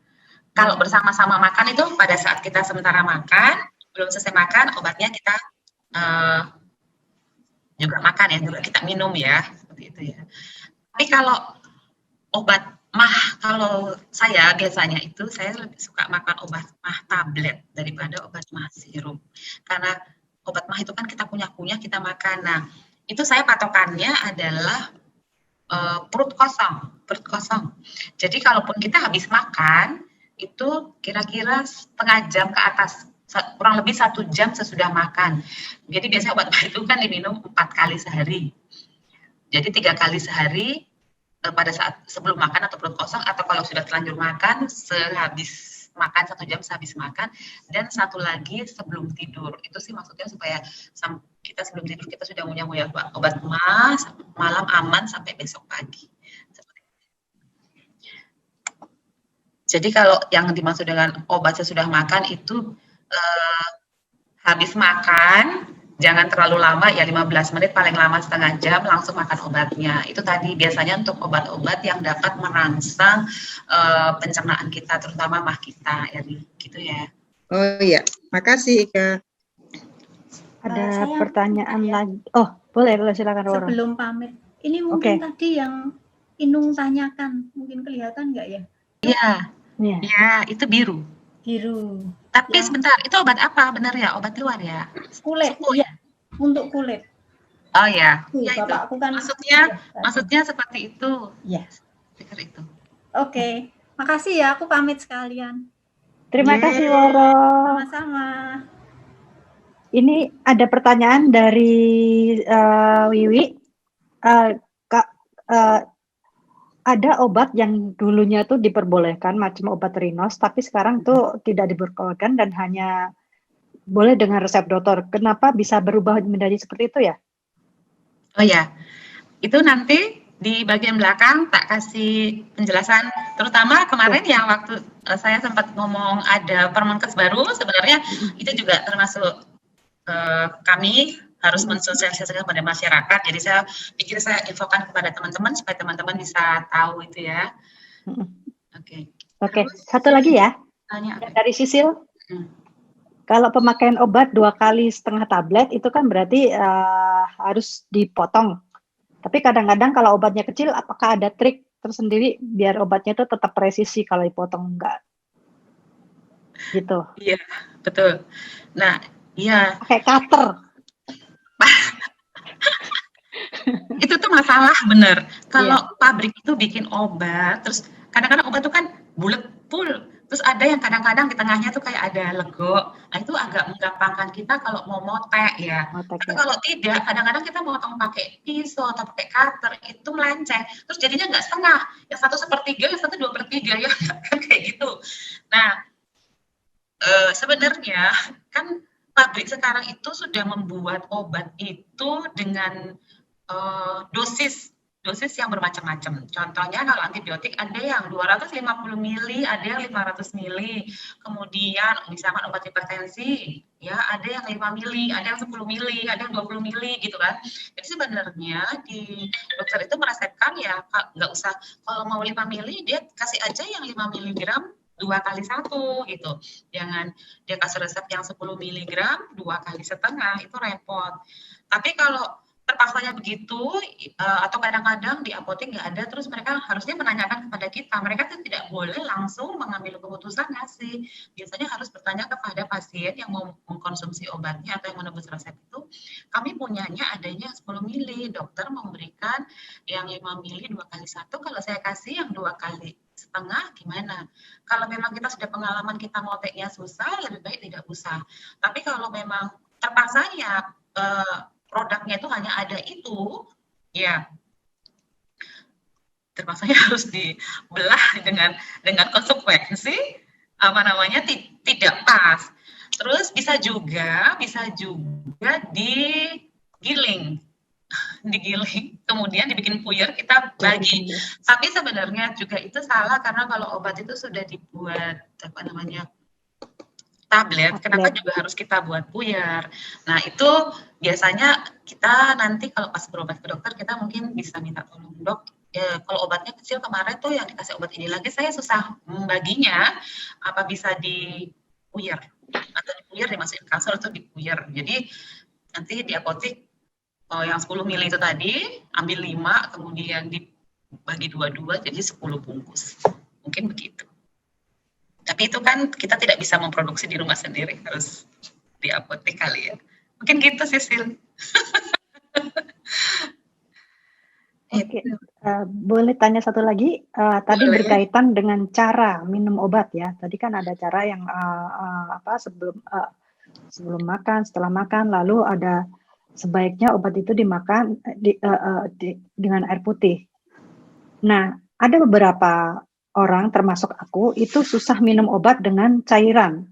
Kalau bersama-sama makan itu pada saat kita sementara makan, belum selesai makan, obatnya kita juga makan ya, juga kita minum ya, seperti itu ya. Tapi kalau obat kalau saya biasanya itu saya lebih suka makan obat mah tablet daripada obat mah sirup. Karena obat mah itu kan kita kunyah-kunyah, kita makan. Nah, itu saya patokannya adalah perut kosong. Jadi kalaupun kita habis makan, itu kira-kira setengah jam ke atas, kurang lebih 1 jam sesudah makan. Jadi biasanya obat mah itu kan diminum 4 kali sehari. Jadi 3 kali sehari pada saat sebelum makan atau perut kosong, atau kalau sudah terlanjur makan sehabis makan 1 jam sehabis makan, dan 1 lagi sebelum tidur. Itu sih maksudnya supaya kita sebelum tidur kita sudah ngunyah-ngunyah obat mah, malam aman sampai besok pagi. Jadi kalau yang dimaksud dengan obat sesudah makan itu habis makan jangan terlalu lama ya, 15 menit paling lama setengah jam langsung makan obatnya. Itu tadi biasanya untuk obat-obat yang dapat merangsang pencernaan kita, terutama mah kita ya, gitu ya. Oh iya, makasih Ika. Ada pertanyaan lagi. Oh, boleh silakan Roro. Sebelum pamit, ini mungkin tadi yang Inung tanyakan, mungkin kelihatan nggak ya? Iya, itu biru. Tapi sebentar, itu obat apa? Benar ya, obat luar ya? Kulit, iya. Untuk kulit. Oh ya, ya itu. Kan maksudnya seperti itu. Iya. Pikir itu. Oke, makasih ya, aku pamit sekalian. Terima kasih Roro. Sama-sama. Ini ada pertanyaan dari Wiwi. Ada obat yang dulunya tuh diperbolehkan macam obat Rinos, tapi sekarang tuh tidak diperbolehkan dan hanya boleh dengan resep dokter. Kenapa bisa berubah menjadi seperti itu ya? Oh ya, itu nanti di bagian belakang tak kasih penjelasan, terutama kemarin yang waktu saya sempat ngomong ada Permenkes baru, sebenarnya itu juga termasuk kami harus mensosialisasikan pada masyarakat. Jadi saya pikir saya infokan kepada teman-teman supaya teman-teman bisa tahu itu ya. Oke. Satu lagi ya. Tanya. Dari Sisil. Kalau pemakaian obat 2,5 kali tablet itu kan berarti harus dipotong. Tapi kadang-kadang kalau obatnya kecil, apakah ada trik tersendiri biar obatnya itu tetap presisi kalau dipotong enggak? Gitu. Iya, betul. Nah, iya. Pakai cutter. Itu tuh masalah bener. Kalau pabrik itu bikin obat, terus kadang-kadang obat itu kan bulet full, terus ada yang kadang-kadang di tengahnya tuh kayak ada lego. Nah itu agak menggampangkan kita kalau mau motek ya. Tapi kalau tidak, kadang-kadang kita motong pakai pisau atau pakai cutter itu melenceng, terus jadinya nggak setengah, yang 1/3, yang 2/3 ya, kan kayak gitu. Nah sebenarnya kan pabrik sekarang itu sudah membuat obat itu dengan dosis yang bermacam-macam. Contohnya kalau antibiotik ada yang 250 mili, ada yang 500 mili. Kemudian misalkan obat hipertensi, ya ada yang 5 mili, ada yang 10 mili, ada yang 20 mili gitu kan. Jadi sebenarnya di dokter itu meresepkan ya nggak usah, kalau mau 5 mili dia kasih aja yang 5 miligram 2 kali 1 gitu. Jangan dia kasih resep yang 10 miligram 2 kali setengah, itu repot. Tapi kalau terpaksanya begitu, atau kadang-kadang di apotek nggak ada, terus mereka harusnya menanyakan kepada kita. Mereka tuh tidak boleh langsung mengambil keputusan ngasih. Biasanya harus bertanya kepada pasien yang mau mengkonsumsi obatnya atau yang menebus resep itu, kami punyanya adanya 10 mili, dokter memberikan yang 5 mili 2 kali 1, kalau saya kasih yang 2 kali setengah gimana? Kalau memang kita sudah pengalaman kita ngoteknya susah, lebih baik tidak usah. Tapi kalau memang terpaksanya produknya itu hanya ada itu, ya terpaksanya harus dibelah dengan konsekuensi tidak pas. Terus bisa juga digiling, kemudian dibikin puyer, kita bagi. Tapi sebenarnya juga itu salah, karena kalau obat itu sudah dibuat tablet, kenapa juga harus kita buat puyer? Nah, itu biasanya kita nanti kalau pas berobat ke dokter, kita mungkin bisa minta tolong, dok, kalau obatnya kecil kemarin tuh yang dikasih obat ini lagi, saya susah membaginya, apa bisa dipuyer? Atau dipuyer, dimasukin kapsul atau dipuyer. Jadi nanti di apotek yang 10 mili itu tadi, ambil 5, kemudian dibagi 2-2, jadi 10 bungkus. Mungkin begitu. Tapi itu kan kita tidak bisa memproduksi di rumah sendiri, harus di apotek kali ya. Mungkin gitu, Sisil. Oke, boleh tanya satu lagi? Tadi Boleh. berkaitan dengan cara minum obat ya. Tadi kan ada cara yang sebelum makan, setelah makan, lalu ada sebaiknya obat itu dimakan dengan air putih. Nah, ada beberapa orang termasuk aku itu susah minum obat dengan cairan.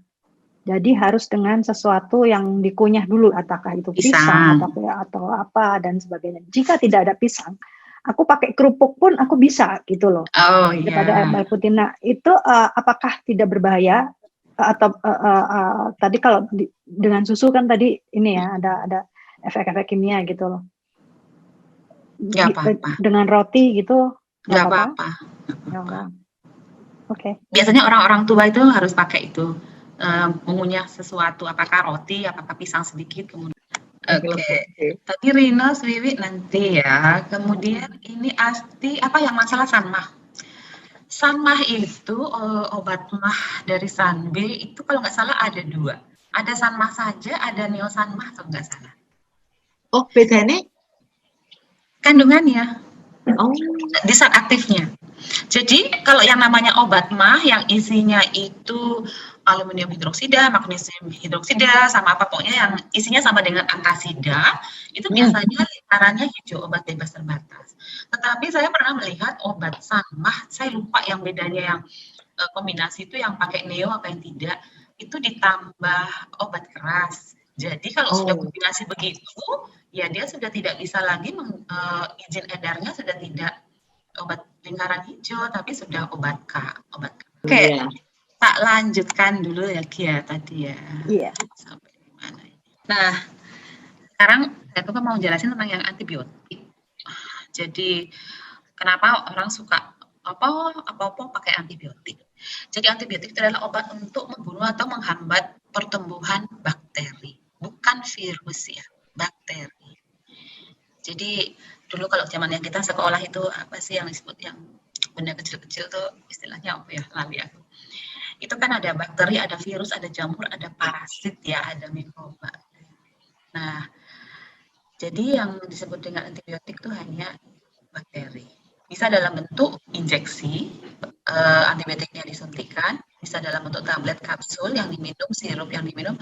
Jadi harus dengan sesuatu yang dikunyah dulu, apakah itu pisang atau apa dan sebagainya. Jika tidak ada pisang, aku pakai kerupuk pun aku bisa gitu loh. Daripada air putih. Nah, itu apakah tidak berbahaya atau tadi kalau dengan susu kan tadi ini ya ada efek-efek kimia gitu loh. Nggak apa-apa. Dengan roti gitu nggak apa-apa. Oke. Biasanya orang-orang tua itu harus pakai itu, mengunyah sesuatu, apakah roti, apakah pisang sedikit, kemudian. Oke. Tadi Rina, Wiwi nanti ya. Kemudian ini Asti, apa yang masalah Sanmah? Sanmah itu obat mah dari Sanbe itu kalau nggak salah ada 2. Ada Sanmah saja, ada Neo Sanmah kalau nggak salah. Oh, bedanya? Kandungannya. Oh. Di saat aktifnya. Jadi kalau yang namanya obat mah yang isinya itu aluminium hidroksida, magnesium hidroksida, sama apa pokoknya yang isinya sama dengan antasida, itu biasanya lingkarannya hijau, obat bebas terbatas. Tetapi saya pernah melihat obat Sanmah, saya lupa yang bedanya yang kombinasi itu yang pakai neo apa yang tidak, itu ditambah obat keras. Jadi kalau sudah kombinasi begitu, ya dia sudah tidak bisa lagi izin edarnya sudah tidak obat lingkaran hijau, tapi sudah obat K. Oke, tak lanjutkan dulu ya Kia tadi ya. Iya. Sampai di mana? Nah, sekarang saya tuh mau jelasin tentang yang antibiotik. Jadi kenapa orang suka apa pakai antibiotik? Jadi antibiotik itu adalah obat untuk membunuh atau menghambat pertumbuhan bakteri, bukan virus ya, bakteri. Jadi dulu kalau zaman yang kita sekolah itu apa sih yang disebut yang benda kecil-kecil tuh istilahnya apa ya, lali aku. Itu kan ada bakteri, ada virus, ada jamur, ada parasit ya, ada mikroba. Nah, jadi yang disebut dengan antibiotik itu hanya bakteri. Bisa dalam bentuk injeksi, antibiotiknya disuntikan, bisa dalam bentuk tablet kapsul yang diminum, sirup yang diminum,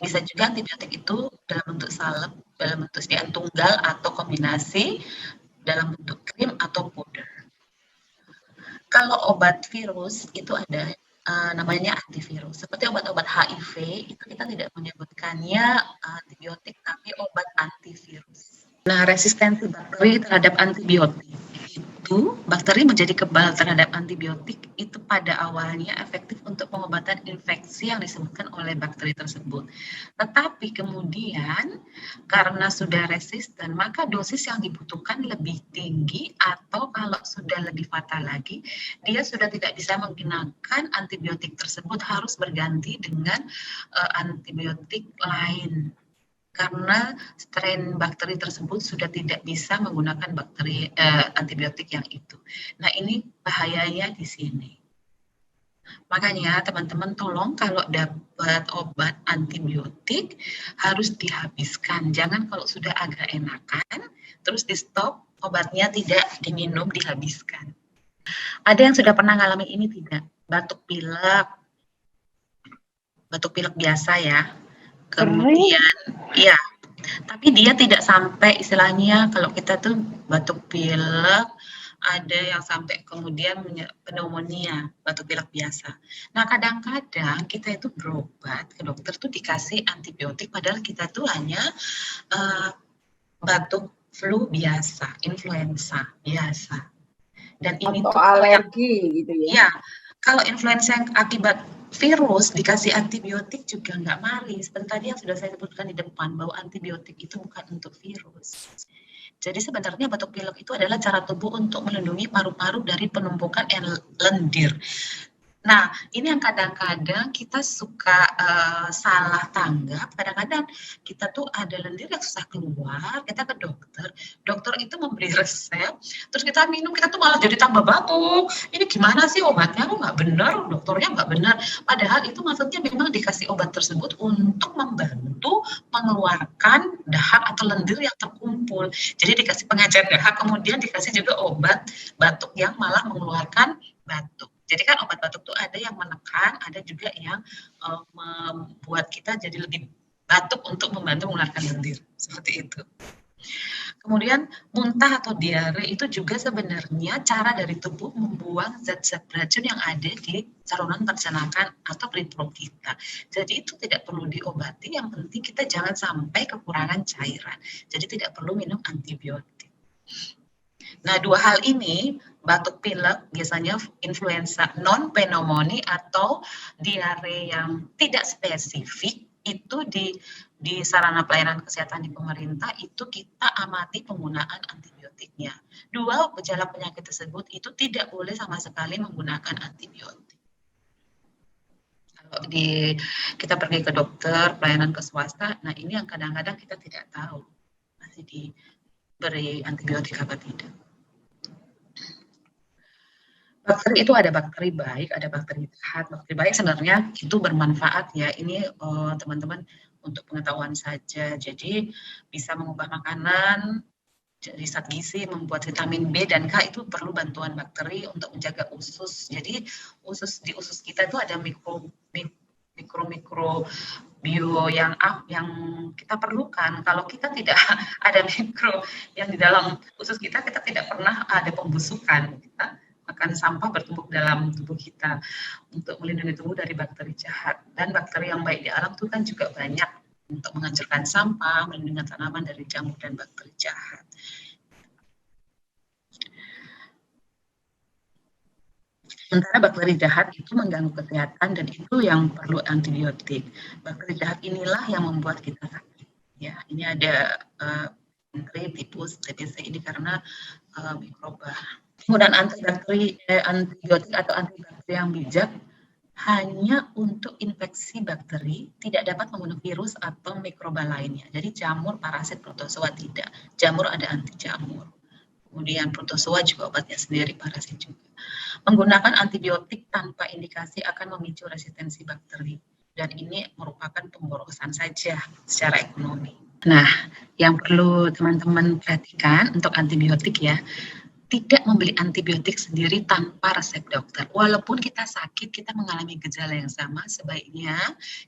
bisa juga antibiotik itu dalam bentuk salep, dalam bentuk sediaan tunggal atau kombinasi dalam bentuk krim atau powder. Kalau obat virus itu ada namanya antivirus. Seperti obat-obat HIV itu kita tidak menyebutkannya antibiotik tapi obat antivirus. Nah, resistensi bakteri terhadap antibiotik itu bakteri menjadi kebal terhadap antibiotik itu pada awalnya efektif untuk pengobatan infeksi yang disebutkan oleh bakteri tersebut. Tetapi kemudian karena sudah resisten, maka dosis yang dibutuhkan lebih tinggi atau kalau sudah lebih fatal lagi, dia sudah tidak bisa menggunakan antibiotik tersebut, harus berganti dengan antibiotik lain. karena strain bakteri tersebut sudah tidak bisa menggunakan antibiotik yang itu. Nah, ini bahayanya di sini. Makanya teman-teman tolong kalau dapat obat antibiotik harus dihabiskan. Jangan kalau sudah agak enakan terus di stop, obatnya tidak diminum, dihabiskan. Ada yang sudah pernah ngalamin ini tidak? Batuk pilek biasa ya. Kemudian ya, tapi dia tidak sampai istilahnya kalau kita tuh batuk pilek ada yang sampai kemudian pneumonia, batuk pilek biasa. Nah, kadang-kadang kita itu berobat ke dokter tuh dikasih antibiotik padahal kita tuh hanya batuk flu biasa, influenza biasa. Dan ini atau tuh alergi gitu ya. Ya, kalau influenza yang akibat virus dikasih antibiotik juga nggak mari. Seperti tadi yang sudah saya sebutkan di depan bahwa antibiotik itu bukan untuk virus. Jadi sebenarnya batuk pilek itu adalah cara tubuh untuk melindungi paru-paru dari penumpukan lendir. Nah, ini yang kadang-kadang kita suka salah tanggap. Kadang-kadang kita tuh ada lendir yang susah keluar, kita ke dokter itu memberi resep, terus kita minum, kita tuh malah jadi tambah batuk. Ini gimana sih obatnya? Nggak benar, dokternya nggak benar. Padahal itu maksudnya memang dikasih obat tersebut untuk membantu mengeluarkan dahak atau lendir yang terkumpul. Jadi dikasih pengencer dahak, kemudian dikasih juga obat batuk yang malah mengeluarkan batuk. Jadi kan obat batuk itu ada yang menekan, ada juga yang membuat kita jadi lebih batuk untuk membantu mengeluarkan lendir. Seperti itu. Kemudian muntah atau diare itu juga sebenarnya cara dari tubuh membuang zat-zat beracun yang ada di saluran pencernaan atau perut kita. Jadi itu tidak perlu diobati, yang penting kita jangan sampai kekurangan cairan. Jadi tidak perlu minum antibiotik. Nah, dua hal ini, batuk pilek biasanya influenza non-pneumonia atau diare yang tidak spesifik, itu di sarana pelayanan kesehatan di pemerintah itu kita amati penggunaan antibiotiknya. Dua gejala penyakit tersebut itu tidak boleh sama sekali menggunakan antibiotik. Kalau kita pergi ke dokter, pelayanan ke swasta, nah ini yang kadang-kadang kita tidak tahu masih diberi antibiotik apa tidak. Bakteri itu ada bakteri baik, ada bakteri jahat. Bakteri baik sebenarnya itu bermanfaat ya. Ini teman-teman untuk pengetahuan saja. Jadi bisa mengubah makanan, jadi zat gizi, membuat vitamin B dan K, itu perlu bantuan bakteri untuk menjaga usus. Jadi di usus kita itu ada mikro bio yang kita perlukan. Kalau kita tidak ada mikro yang di dalam usus kita tidak pernah ada pembusukan. Kita akan sampah bertumpuk dalam tubuh kita untuk melindungi tubuh dari bakteri jahat. Dan bakteri yang baik di alam itu kan juga banyak untuk menghancurkan sampah, melindungi tanaman dari jamur dan bakteri jahat. Sementara bakteri jahat itu mengganggu kesehatan dan itu yang perlu antibiotik. Bakteri jahat inilah yang membuat kita sakit. Ya, ini ada bakteri tipus TBC ini karena mikroba. Penggunaan antibiotik atau antibakteri yang bijak hanya untuk infeksi bakteri, tidak dapat membunuh virus atau mikroba lainnya. Jadi jamur, parasit, protozoa tidak. Jamur ada anti jamur. Kemudian protozoa juga obatnya sendiri, parasit juga. Menggunakan antibiotik tanpa indikasi akan memicu resistensi bakteri. Dan ini merupakan pemborosan saja secara ekonomi. Nah, yang perlu teman-teman perhatikan untuk antibiotik ya, tidak membeli antibiotik sendiri tanpa resep dokter. Walaupun kita sakit, kita mengalami gejala yang sama, sebaiknya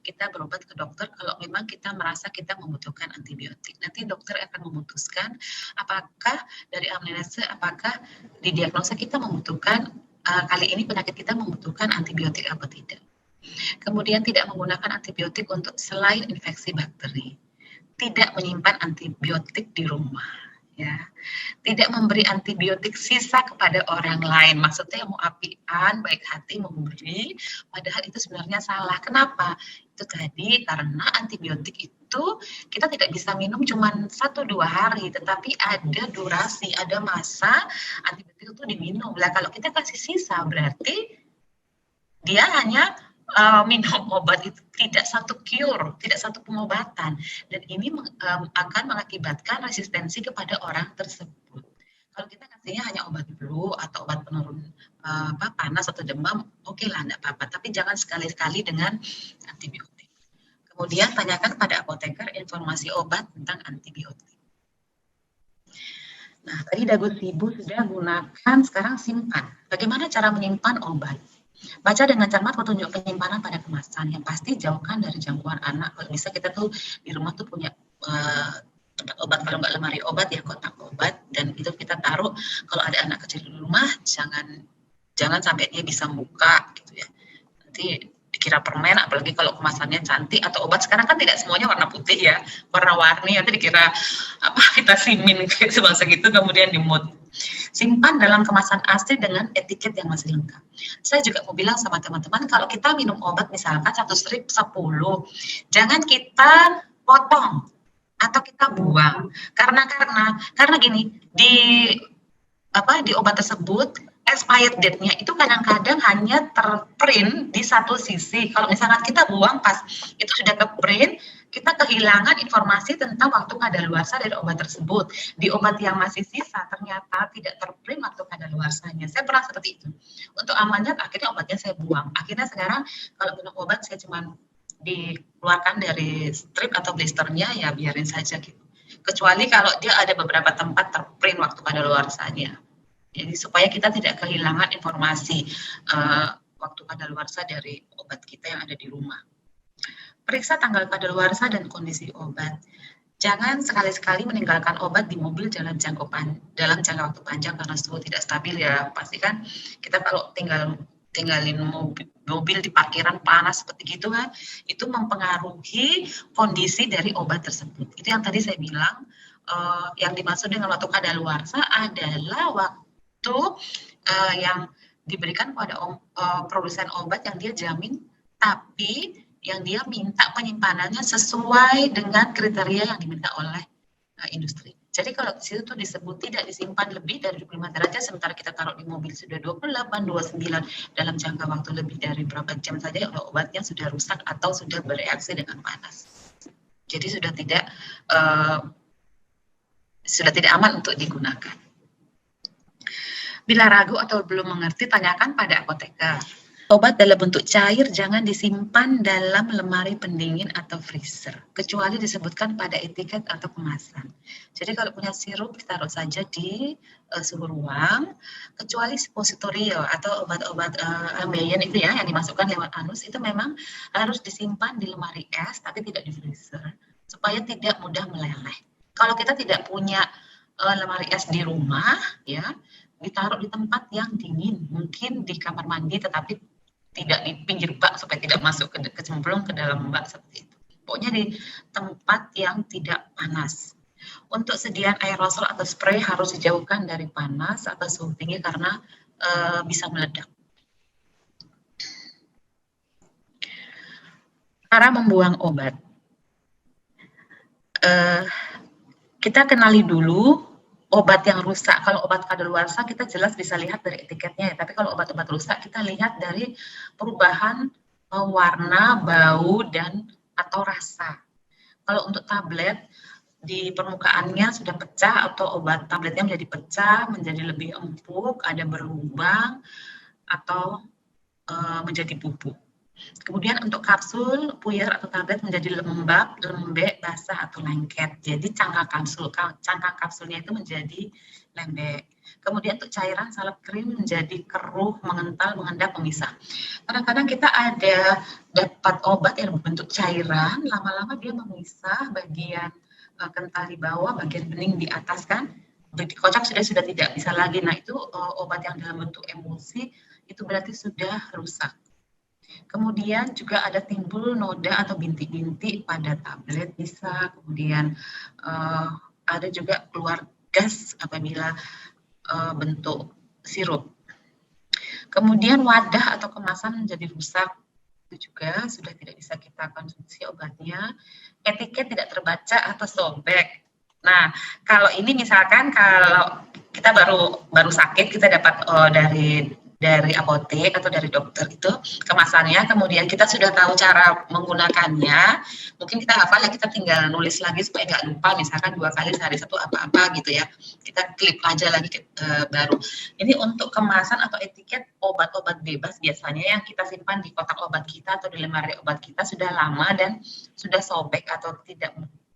kita berobat ke dokter kalau memang kita merasa kita membutuhkan antibiotik. Nanti dokter akan memutuskan apakah dari anamnesa, apakah di diagnosa kita membutuhkan, kali ini penyakit kita membutuhkan antibiotik atau tidak. Kemudian tidak menggunakan antibiotik untuk selain infeksi bakteri. Tidak menyimpan antibiotik di rumah. Ya, tidak memberi antibiotik sisa kepada orang lain. Maksudnya mau apian, baik hati memberi, padahal itu sebenarnya salah. Kenapa? Itu tadi karena antibiotik itu kita tidak bisa minum cuma 1-2 hari, tetapi ada durasi, ada masa antibiotik itu diminum. Lah kalau kita kasih sisa berarti dia hanya minum obat itu tidak satu cure, tidak satu pengobatan, dan ini akan mengakibatkan resistensi kepada orang tersebut. Kalau kita kasihnya hanya obat flu atau obat penurun panas atau demam, oke lah, enggak apa-apa, tapi jangan sekali-sekali dengan antibiotik. Kemudian tanyakan pada apoteker informasi obat tentang antibiotik. Nah, tadi Dagus Ibu sudah gunakan, sekarang simpan. Bagaimana cara menyimpan obat? Baca dengan cermat petunjuk penyimpanan pada kemasan. Yang pasti jauhkan dari jangkauan anak. Kalau bisa kita tuh di rumah tuh punya tempat obat, kalau nggak lemari obat ya kotak obat, dan itu kita taruh. Kalau ada anak kecil di rumah, jangan sampai dia bisa buka gitu ya. Nanti dikira permen, apalagi kalau kemasannya cantik, atau obat sekarang kan tidak semuanya warna putih ya, warna-warni, nanti dikira apa vitamin kayak sebangsa gitu, kemudian dimut. Simpan dalam kemasan asli dengan etiket yang masih lengkap. Saya juga mau bilang sama teman-teman, kalau kita minum obat misalkan satu strip 10, jangan kita potong atau kita buang. Karena gini, di obat tersebut expired date-nya itu kadang-kadang hanya terprint di satu sisi. Kalau misalkan kita buang pas itu sudah ke-print, kita kehilangan informasi tentang waktu kadaluarsa dari obat tersebut. Di obat yang masih sisa ternyata tidak terprint waktu kadaluarsanya. Saya pernah seperti itu. Untuk amannya akhirnya obatnya saya buang. Akhirnya sekarang kalau minum obat saya cuma dikeluarkan dari strip atau blisternya, ya biarin saja gitu. Kecuali kalau dia ada beberapa tempat terprint waktu kadaluarsanya. Jadi supaya kita tidak kehilangan informasi waktu kadaluarsa dari obat kita yang ada di rumah. Periksa tanggal kadaluarsa dan kondisi obat. Jangan sekali-sekali meninggalkan obat di mobil dalam jangka waktu panjang karena suhu tidak stabil ya. Pastikan kita kalau tinggalin mobil di parkiran panas seperti gitu kan, itu mempengaruhi kondisi dari obat tersebut. Itu yang tadi saya bilang, yang dimaksud dengan waktu kadaluarsa adalah waktu yang diberikan kepada produsen obat yang dia jamin, tapi yang dia minta penyimpanannya sesuai dengan kriteria yang diminta oleh industri. Jadi kalau di situ tuh disebut tidak disimpan lebih dari 25 derajat, sementara kita taruh di mobil sudah 28, 29 dalam jangka waktu lebih dari berapa jam saja obatnya sudah rusak atau sudah bereaksi dengan panas. Jadi sudah tidak aman untuk digunakan. Bila ragu atau belum mengerti, tanyakan pada apoteker. Obat dalam bentuk cair jangan disimpan dalam lemari pendingin atau freezer, kecuali disebutkan pada etiket atau kemasan. Jadi kalau punya sirup, taruh saja di suhu ruang, kecuali suppositorio atau obat-obat ambeien itu ya, yang dimasukkan lewat anus, itu memang harus disimpan di lemari es, tapi tidak di freezer, supaya tidak mudah meleleh. Kalau kita tidak punya lemari es di rumah, ya, ditaruh di tempat yang dingin, mungkin di kamar mandi, tetapi tidak di pinggir bak supaya tidak masuk kecemplung ke dalam bak seperti itu. Pokoknya di tempat yang tidak panas. Untuk sediaan aerosol atau spray harus dijauhkan dari panas atau suhu tinggi karena bisa meledak. Cara membuang obat. Kita kenali dulu obat yang rusak. Kalau obat kadaluarsa kita jelas bisa lihat dari etiketnya ya. Tapi kalau obat-obat rusak kita lihat dari perubahan warna, bau, dan atau rasa. Kalau untuk tablet di permukaannya sudah pecah atau obat tabletnya menjadi pecah, menjadi lebih empuk, ada berlubang atau menjadi bubuk. Kemudian untuk kapsul, puyer atau tablet menjadi lembab, lembek, basah atau lengket. Jadi cangkang kapsulnya itu menjadi lembek. Kemudian untuk cairan salep krim menjadi keruh, mengental, mengendap, memisah. Kadang-kadang kita ada dapat obat yang berbentuk cairan, lama-lama dia memisah bagian kental di bawah, bagian bening di atas kan. Dikocok sudah tidak bisa lagi. Nah itu obat yang dalam bentuk emulsi itu berarti sudah rusak. Kemudian juga ada timbul noda atau bintik-bintik pada tablet bisa, kemudian ada juga keluar gas apabila bentuk sirup. Kemudian wadah atau kemasan menjadi rusak, itu juga sudah tidak bisa kita konsumsi obatnya. Etiket tidak terbaca atau sobek. Nah, kalau ini misalkan kalau kita baru sakit, kita dapat dari dari apotek atau dari dokter itu kemasannya, kemudian kita sudah tahu cara menggunakannya, mungkin kita hafal ya, kita tinggal nulis lagi supaya nggak lupa, misalkan 2 kali sehari 1 apa-apa gitu ya, kita klip aja lagi baru. Ini untuk kemasan atau etiket obat-obat bebas biasanya yang kita simpan di kotak obat kita atau di lemari obat kita sudah lama dan sudah sobek atau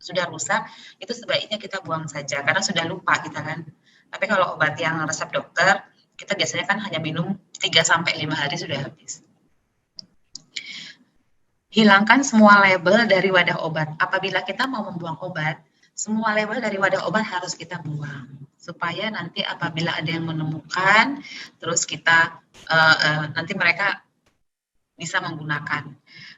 sudah rusak, itu sebaiknya kita buang saja karena sudah lupa kita kan. Tapi kalau obat yang resep dokter, kita biasanya kan hanya minum 3-5 hari sudah habis. Hilangkan semua label dari wadah obat. Apabila kita mau membuang obat, semua label dari wadah obat harus kita buang. Supaya nanti apabila ada yang menemukan, terus kita nanti mereka bisa menggunakan.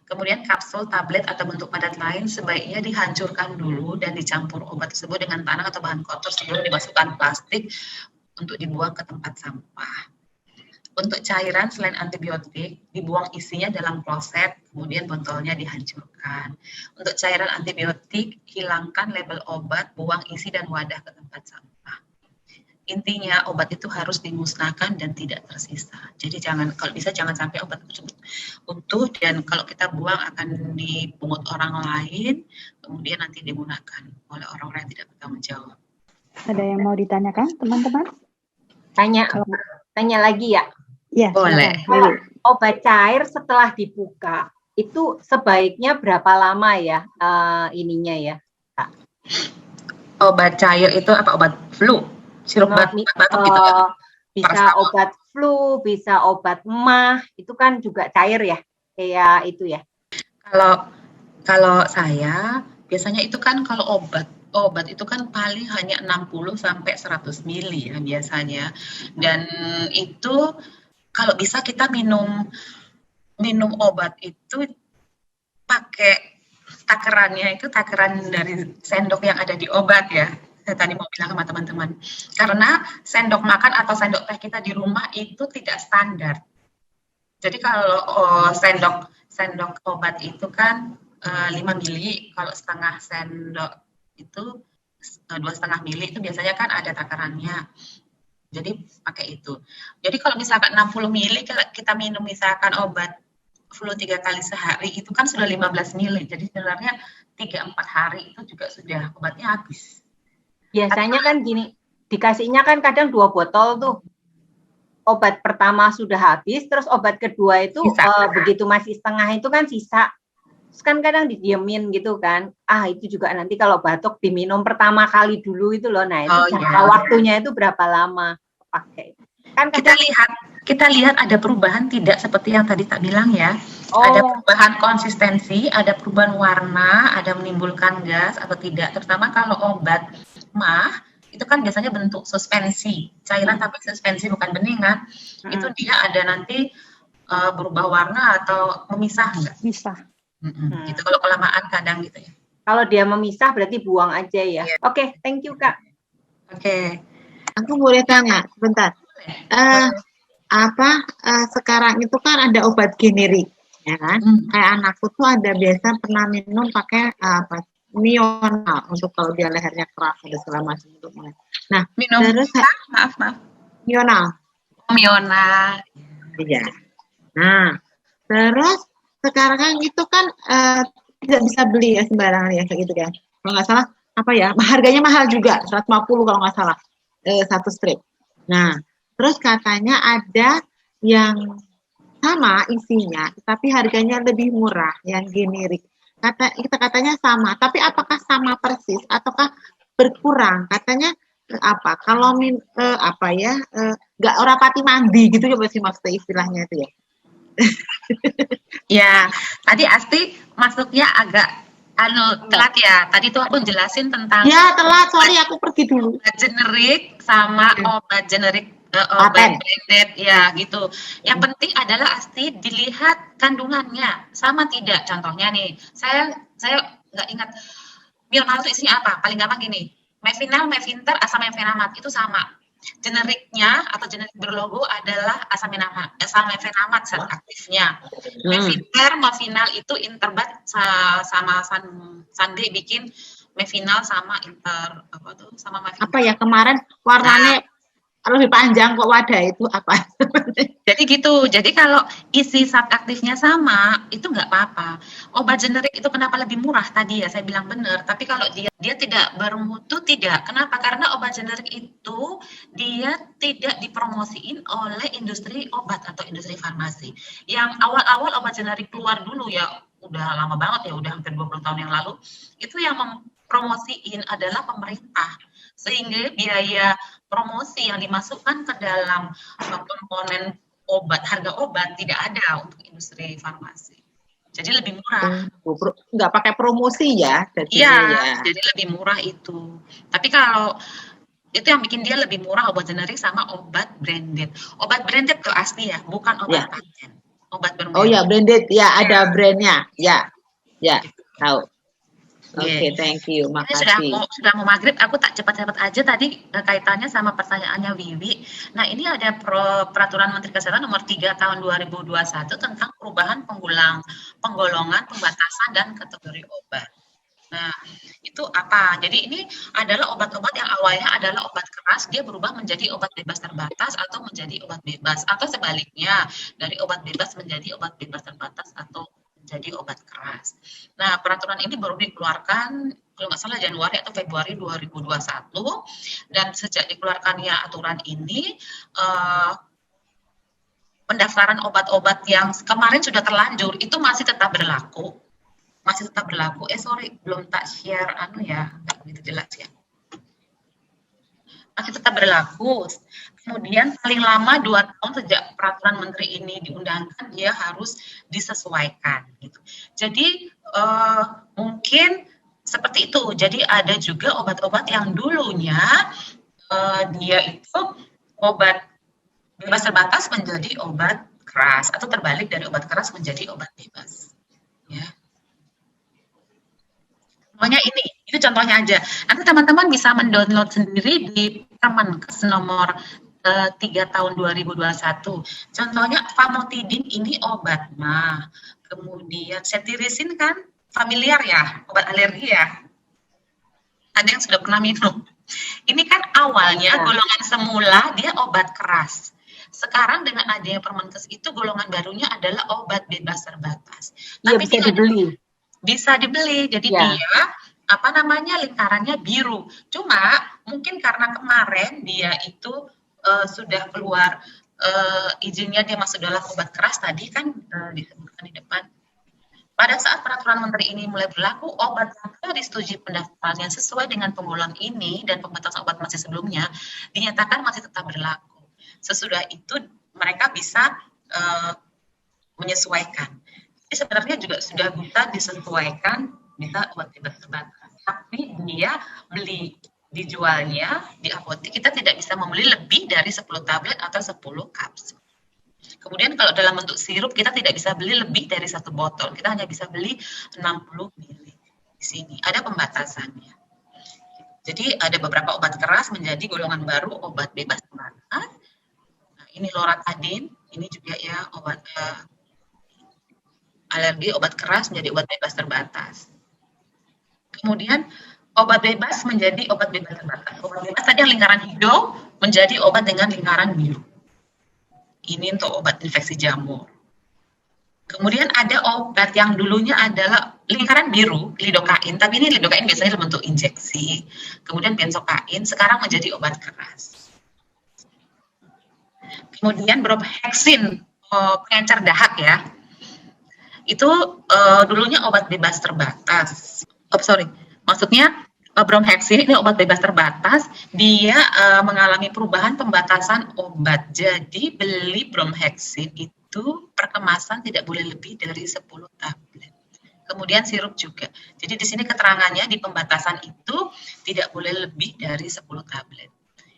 Kemudian kapsul, tablet, atau bentuk padat lain sebaiknya dihancurkan dulu dan dicampur obat tersebut dengan tanah atau bahan kotor sebelum dimasukkan plastik untuk dibuang ke tempat sampah. Untuk cairan selain antibiotik, dibuang isinya dalam kloset, kemudian botolnya dihancurkan. Untuk cairan antibiotik, hilangkan label obat, buang isi dan wadah ke tempat sampah. Intinya obat itu harus dimusnahkan dan tidak tersisa. Jadi kalau bisa jangan sampai obat tersebut utuh, dan kalau kita buang akan dipungut orang lain, kemudian nanti digunakan oleh orang-orang yang tidak bertanggung jawab. Ada yang mau ditanyakan, teman-teman? Tanya lagi ya. Iya, Boleh. Kalau obat cair setelah dibuka itu sebaiknya berapa lama ya ininya ya, Kak? Obat cair itu apa? Obat flu, sirup batuk gitu ya? Bisa obat flu, bisa obat emah, itu kan juga cair ya, kayak itu ya. Kalau saya biasanya itu kan kalau obat itu kan paling hanya 60 sampai 100 mili ya biasanya. Dan itu kalau bisa kita minum obat itu pakai takarannya itu takaran dari sendok yang ada di obat ya. Saya tadi mau bilang sama teman-teman. Karena sendok makan atau sendok teh kita di rumah itu tidak standar. Jadi kalau sendok obat itu kan 5 mili, kalau setengah sendok itu 2,5 mili itu biasanya kan ada takarannya. Jadi pakai itu. Jadi kalau misalkan 60 mili kita minum misalkan obat flu 3 kali sehari itu kan sudah 15 mili. Jadi sebenarnya 3-4 hari itu juga sudah obatnya habis. Biasanya kan gini, dikasihnya kan kadang 2 botol tuh. Obat pertama sudah habis, terus obat kedua itu begitu masih setengah itu kan sisa. Terus kan kadang didiemin gitu kan. Itu juga nanti kalau batuk diminum pertama kali dulu itu loh. Nah, itu jangka waktunya itu berapa lama pakai. Kan kita lihat ada perubahan tidak seperti yang tadi tak bilang ya. Ada perubahan konsistensi, ada perubahan warna, ada menimbulkan gas atau tidak. Terutama kalau obat mah itu kan biasanya bentuk suspensi, cairan tapi suspensi bukan bening kan. Itu dia ada nanti berubah warna atau memisah enggak? Bisa. Gitu kalau kelamaan kadang gitu ya. Kalau dia memisah berarti buang aja ya. Oke, thank you Kak. Oke. Aku boleh tanya sebentar. Sekarang itu kan ada obat generik, ya kan? Kayak anakku tuh ada biasa pernah minum pakai Mional untuk kalau dia lehernya keras ada segala macam untuk mulai. Nah, minum terus maaf. Mional. Iya. Nah, terus sekarang kan itu kan tidak bisa beli ya sembarangan ya kayak gitu kan. Kalau nggak salah harganya mahal juga 150 kalau nggak salah satu strip. Nah, terus katanya ada yang sama isinya tapi harganya lebih murah yang generik. Katanya sama, tapi apakah sama persis ataukah berkurang? Katanya kalau nggak ora pati mandi gitu ya sih maksud istilahnya itu ya. Ya, tadi Asti masuknya agak telat ya. Tadi tuh aku jelasin tentang telat, sorry aku pergi dulu. Obat generik sama obat generik obat branded ya gitu. Yang penting adalah Asti dilihat kandungannya sama tidak. Contohnya nih, saya nggak ingat Mional itu isinya apa. Paling gampang gini, Mevinal, Mevinter, asam mefenamat itu sama. Generiknya atau generik berlogo adalah asam mefenamat zat aktifnya. Mevinter, Mevinal itu Interbat sama Sande bikin Mevinal sama sama Mevinal. Kemarin warnanya Kalau lebih panjang kok wadah itu apa? Jadi gitu. Jadi kalau isi zat aktifnya sama, itu nggak apa-apa. Obat generik itu kenapa lebih murah tadi ya, saya bilang benar. Tapi kalau dia tidak bermutu, tidak. Kenapa? Karena obat generik itu dia tidak dipromosiin oleh industri obat atau industri farmasi. Yang awal-awal obat generik keluar dulu ya, udah lama banget ya, udah hampir 20 tahun yang lalu, itu yang mempromosiin adalah pemerintah. Sehingga biaya promosi yang dimasukkan ke dalam komponen obat, harga obat tidak ada untuk industri farmasi. Jadi lebih murah. Nggak pakai promosi ya? Iya, jadi lebih murah itu. Tapi kalau itu yang bikin dia lebih murah obat generik sama obat branded. Obat branded itu asli ya, bukan obat paten. Obat bermerek. Oh ya, branded ya, ada brandnya. Ya, tahu. Oke, thank you, makasih. Ini sudah mau maghrib, aku tak cepat-cepat aja tadi kaitannya sama pertanyaannya Wiwi. Nah, ini ada Peraturan Menteri Kesehatan nomor 3 tahun 2021 tentang perubahan penggolongan, pembatasan, dan kategori obat. Nah, itu apa? Jadi ini adalah obat-obat yang awalnya adalah obat keras, dia berubah menjadi obat bebas terbatas atau menjadi obat bebas. Atau sebaliknya, dari obat bebas menjadi obat bebas terbatas atau menjadi obat keras. Nah, peraturan ini baru dikeluarkan kalau nggak salah Januari atau Februari 2021, dan sejak dikeluarkannya aturan ini, pendaftaran obat-obat yang kemarin sudah terlanjur itu masih tetap berlaku. Belum tak share nggak begitu jelas ya. Masih tetap berlaku. Kemudian paling lama 2 tahun sejak peraturan menteri ini diundangkan, dia harus disesuaikan gitu. Jadi mungkin seperti itu. Jadi ada juga obat-obat yang dulunya dia itu obat bebas terbatas menjadi obat keras, atau terbalik dari obat keras menjadi obat bebas. Ya. Contohnya ini contohnya aja. Nanti teman-teman bisa mendownload sendiri di Permenkes nomor 3 tahun 2021. Contohnya famotidin ini obat mah. Kemudian cetirizin kan familiar ya, obat alergi ya. Ada yang sudah pernah minum. Ini kan awalnya golongan semula dia obat keras. Sekarang dengan adanya Permenkes itu golongan barunya adalah obat bebas terbatas. Iya, Tapi bisa dibeli. Bisa dibeli, jadi dia lingkarannya biru. Cuma mungkin karena kemarin dia itu sudah keluar izinnya dia masuk dalam obat keras tadi kan disebutkan di depan. Pada saat peraturan menteri ini mulai berlaku, obat yang telah disetujui pendaftarannya sesuai dengan penggolongan ini dan pembatasan obat masih sebelumnya dinyatakan masih tetap berlaku. Sesudah itu mereka bisa menyesuaikan. Jadi sebenarnya juga sudah bisa disesuaikan, bisa obat bebas terbatas. Tapi dia dijualnya di apotek, kita tidak bisa membeli lebih dari 10 tablet atau 10 kapsul. Kemudian kalau dalam bentuk sirup, kita tidak bisa beli lebih dari 1 botol. Kita hanya bisa beli 60 ml. Di sini ada pembatasannya. Jadi ada beberapa obat keras menjadi golongan baru obat bebas terbatas. Nah, ini loratadin, ini juga ya obat alergi, obat keras menjadi obat bebas terbatas. Kemudian obat bebas menjadi obat bebas terbatas. Obat bebas tadi yang lingkaran hijau menjadi obat dengan lingkaran biru. Ini untuk obat infeksi jamur. Kemudian ada obat yang dulunya adalah lingkaran biru, lidokain, tapi ini lidokain biasanya dalam bentuk injeksi. Kemudian benzokain sekarang menjadi obat keras. Kemudian bromoheksin, pengencer dahak ya. Itu dulunya obat bebas terbatas. Maksudnya bromoheksin ini obat bebas terbatas, dia mengalami perubahan pembatasan obat. Jadi beli bromoheksin itu per kemasan tidak boleh lebih dari 10 tablet. Kemudian sirup juga. Jadi di sini keterangannya di pembatasan itu tidak boleh lebih dari 10 tablet.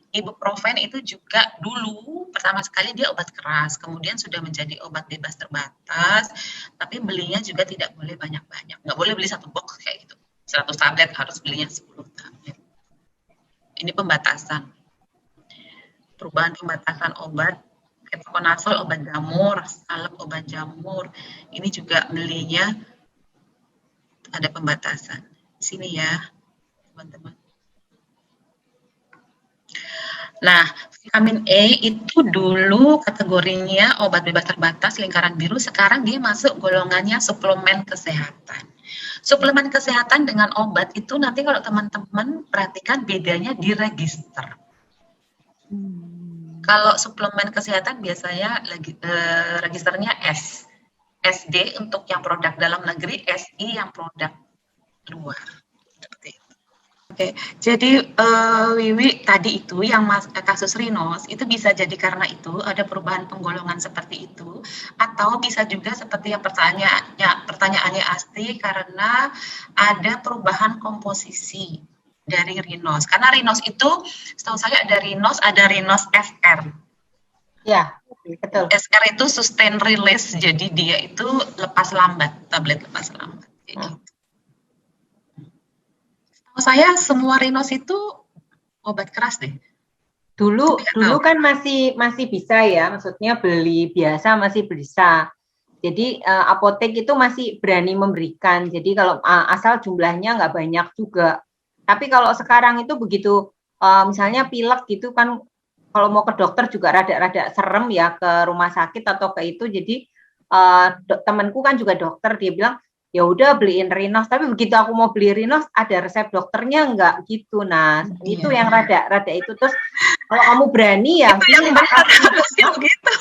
Ibuprofen itu juga dulu pertama sekali dia obat keras, kemudian sudah menjadi obat bebas terbatas, tapi belinya juga tidak boleh banyak-banyak. Nggak boleh beli 1 box kayak gitu. 100 tablet harus belinya 10 tablet. Ini pembatasan. Perubahan pembatasan obat, ketokonazol obat jamur, salep obat jamur. Ini juga belinya ada pembatasan. Di sini ya, teman-teman. Nah, Vitamin E itu dulu kategorinya obat bebas terbatas lingkaran biru, sekarang dia masuk golongannya suplemen kesehatan. Suplemen kesehatan dengan obat itu nanti kalau teman-teman perhatikan bedanya di register. Kalau suplemen kesehatan biasanya registernya S. SD untuk yang produk dalam negeri, SI yang produk luar. Oke, jadi Wiwi tadi itu yang kasus Rhinos itu bisa jadi karena itu ada perubahan penggolongan seperti itu, atau bisa juga seperti yang pertanyaannya Asti karena ada perubahan komposisi dari Rhinos. Karena Rhinos itu setahu saya ada Rhinos SR. Ya, betul. SR itu sustain release, jadi dia itu lepas lambat, tablet lepas lambat. Setahu saya semua Rhinos itu obat keras deh. Dulu kan masih bisa ya, maksudnya beli biasa masih bisa. Jadi apotek itu masih berani memberikan. Jadi kalau asal jumlahnya nggak banyak juga. Tapi kalau sekarang itu begitu, misalnya pilek gitu kan. Kalau mau ke dokter juga rada-rada serem ya ke rumah sakit atau ke itu. Jadi temanku kan juga dokter, dia bilang ya udah beliin Rhinos. Tapi begitu aku mau beli Rhinos ada resep dokternya enggak gitu. Nah itu yang rada itu. Terus kalau kamu berani ya itu yang benar harusnya gitu.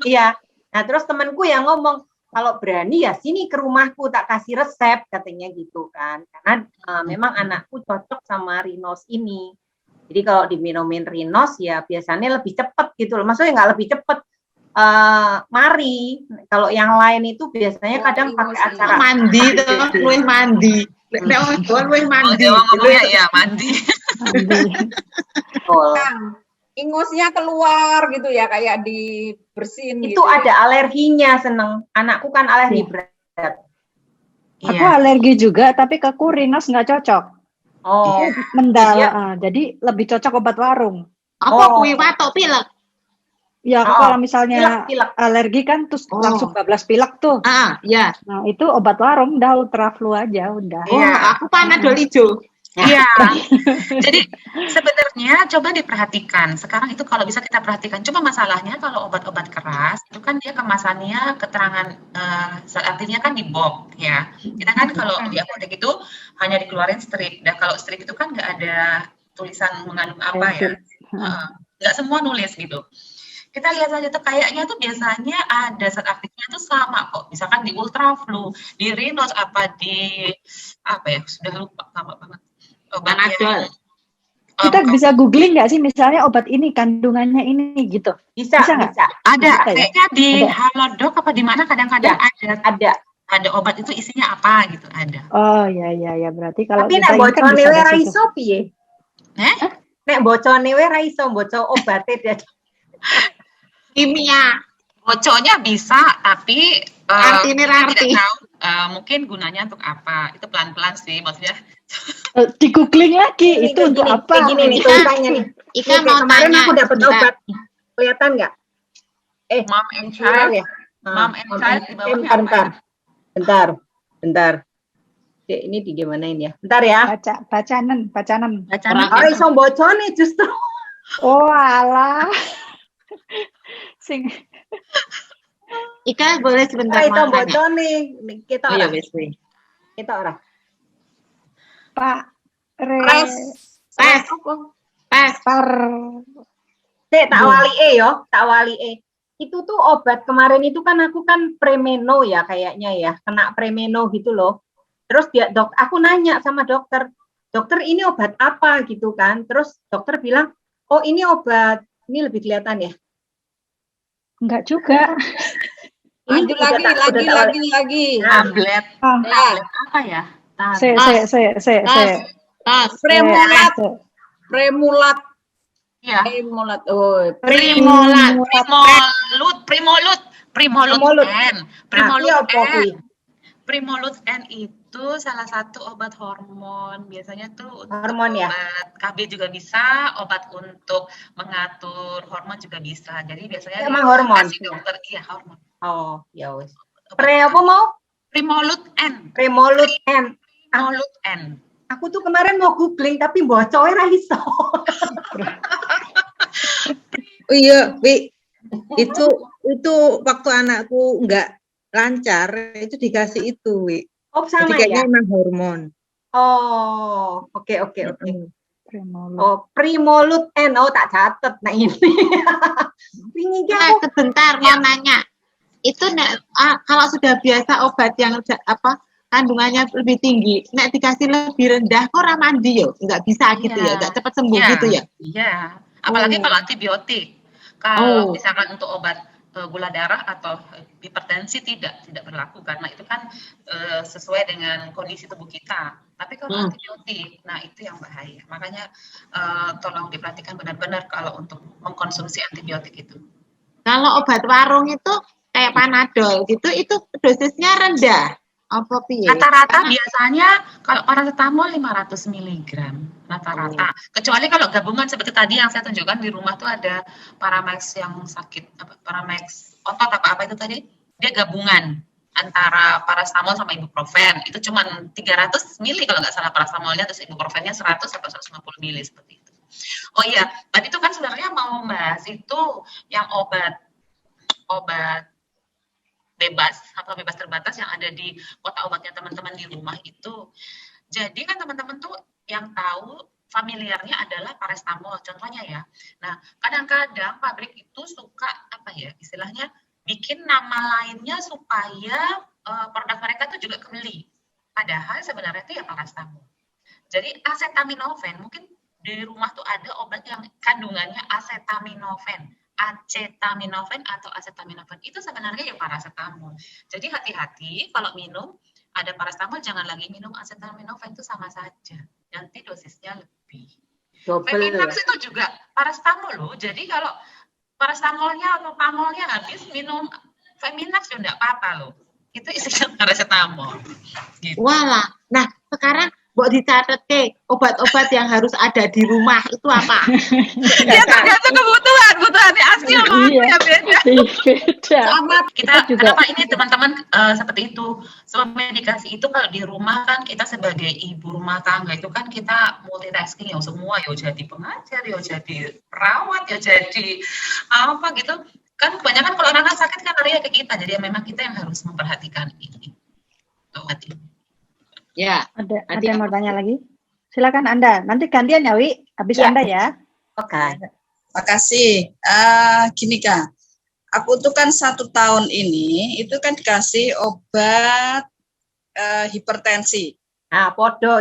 Iya. Nah terus temanku yang ngomong kalau berani ya sini ke rumahku tak kasih resep katanya gitu kan. Karena memang anakku cocok sama Rhinos ini. Jadi kalau diminumin Rhinos ya biasanya lebih cepat gitu loh. Maksudnya nggak lebih cepat, mari. Kalau yang lain itu biasanya kadang pakai acara mandi tuh, luwih mandi. Nek luwih mandi. Ngomongnya ya mandi. Ingusnya keluar gitu ya, kayak dibersihin itu gitu. ada alerginya, seneng. Anakku kan alergi berat. Aku alergi juga, tapi ke Rhinos nggak cocok. Oh, jadi lebih cocok obat warung. Apa kuwi watuk pilek? Ya, kalau misalnya pilek. alergi kan terus langsung bablas pilek tuh. Ya. Nah, itu obat warung udah ultraflu aja udah. Aku Panadol hijau. Iya. Jadi sebenarnya coba diperhatikan. Sekarang itu kalau bisa kita perhatikan. Cuma masalahnya kalau obat-obat keras itu kan dia kemasannya keterangan artinya kan di box ya. Kita kan kalau di apotek itu hanya dikeluarin strip. Dan kalau strip itu kan nggak ada tulisan mengandung apa ya. Nggak semua nulis gitu. Kita lihat saja tuh kayaknya tuh biasanya ada zat aktifnya tuh sama kok. Misalkan di ultraflu, di Rhinos sudah lupa sama banget. Panadol. Kita bisa googling nggak sih misalnya obat ini kandungannya ini gitu? Bisa. Ada kayaknya di Halodoc apa di mana kadang-kadang ada obat itu isinya apa gitu ada. Oh ya berarti kalau tapi nek bocone we ra iso piye? Nek bocone we ra iso boco obate dia. Kimia. Boconya bisa tapi artinya tidak tahu mungkin gunanya untuk apa. Itu pelan-pelan sih maksudnya. Di googling lagi itu untuk apa? Gini nih tulisannya nih. Ika mau kemarin tanya. Aku dapat obat. Kelihatan nggak? Mom and Child. Ya. Mom and Child di bawahnya Bentar. Ini di gimanain ya? Bentar ya. Bacanan. Oh, iso bocone justru. Oh alah. Sing. Ika boleh sebentar Iso mau tanya. bocone. Kita ora. Kita ora. Pak Pes. Tak wali Itu tuh obat kemarin itu kan aku kan premeno ya kayaknya ya, kena premeno gitu loh. Terus aku nanya sama dokter ini obat apa gitu kan. Terus dokter bilang, "Oh, ini obat." Ini lebih kelihatan ya? Enggak juga. Lagi. Tablet. Tablet apa ya? Premulat. Iya. Premulat. Primolut N itu salah satu obat hormon. Biasanya tuh untuk hormon ya. Obat KB juga bisa, obat untuk mengatur hormon juga bisa. Jadi biasanya emang hormon. Dokter, iya hormon. Oh, ya wes. Apa mau? Primolut N. Aku tuh kemarin mau googling tapi bocoke ra iso. Oh iya, Wi, itu waktu anakku nggak lancar, itu dikasih itu, Wi. Oh, Jadi sama kayaknya ya? emang hormon. Oh, oke. Mm-mm. Primolut. Oh, Primolut N. Oh, tak catet. Nah, ini. Ini Nah, aku. sebentar mau nanya. Itu kalau sudah biasa obat yang kandungannya lebih tinggi, nek dikasih lebih rendah kok ora mandi yo, nggak bisa gitu ya, nggak cepat sembuh gitu ya. Iya. Apalagi Oh. kalau antibiotik. Kalau Oh. misalkan untuk obat gula darah atau hipertensi tidak berlaku karena itu kan sesuai dengan kondisi tubuh kita. Tapi kalau antibiotik, nah itu yang bahaya. Makanya tolong diperhatikan benar-benar kalau untuk mengkonsumsi antibiotik itu. Kalau obat warung itu kayak Panadol gitu, itu dosisnya rendah. Apa piye? Rata-rata biasanya kalau paracetamol 500 mg rata-rata. Kecuali kalau gabungan seperti tadi yang saya tunjukkan di rumah tuh ada Paramax yang sakit Paramax otot apa itu tadi? Dia gabungan antara paracetamol sama ibuprofen. Itu cuma 300 mili kalau nggak salah paracetamolnya, terus ibuprofennya 100 atau 150 mili seperti itu. Oh iya, tadi itu kan sebenarnya mau membahas itu yang obat bebas atau bebas terbatas yang ada di kota obatnya teman-teman di rumah itu. Jadi kan teman-teman tuh yang tahu familiarnya adalah paracetamol contohnya ya. Nah, kadang-kadang pabrik itu suka apa ya istilahnya bikin nama lainnya supaya produk mereka tuh juga kebeli. Padahal sebenarnya itu ya paracetamol. Jadi acetaminophen mungkin di rumah tuh ada obat yang kandungannya acetaminophen atau acetaminophen itu sebenarnya ya paracetamol. Jadi hati-hati kalau minum ada paracetamol jangan lagi minum acetaminophen itu sama saja. Nanti dosisnya lebih. Feminax itu juga paracetamol loh. Jadi kalau paracetamolnya atau pamolnya habis minum Feminax ya enggak apa-apa loh. Itu isinya paracetamol. Gitu. Walah. Nah, sekarang buat dicatat obat-obat yang harus ada di rumah itu apa? Ya tergantung kebutuhannya asli sama aku ya beda. Beda. Sama kita juga. kenapa ini teman-teman seperti itu. Semua medikasi itu kalau di rumah kan kita sebagai ibu rumah tangga itu kan kita multitasking ya semua ya jadi pengajar ya jadi perawat ya jadi apa gitu. Kan kebanyakan kalau orang sakit kan larinya ke kita. Jadi memang kita yang harus memperhatikan ini. Obat ini. Ya. Ada yang mau tanya lagi? Silakan Anda. Nanti gantian ya, Wi. Habis Ya. Anda ya. Oke. Makasih. Gini Kak, aku tuh kan 1 tahun ini itu kan dikasih obat hipertensi. Nah, podo.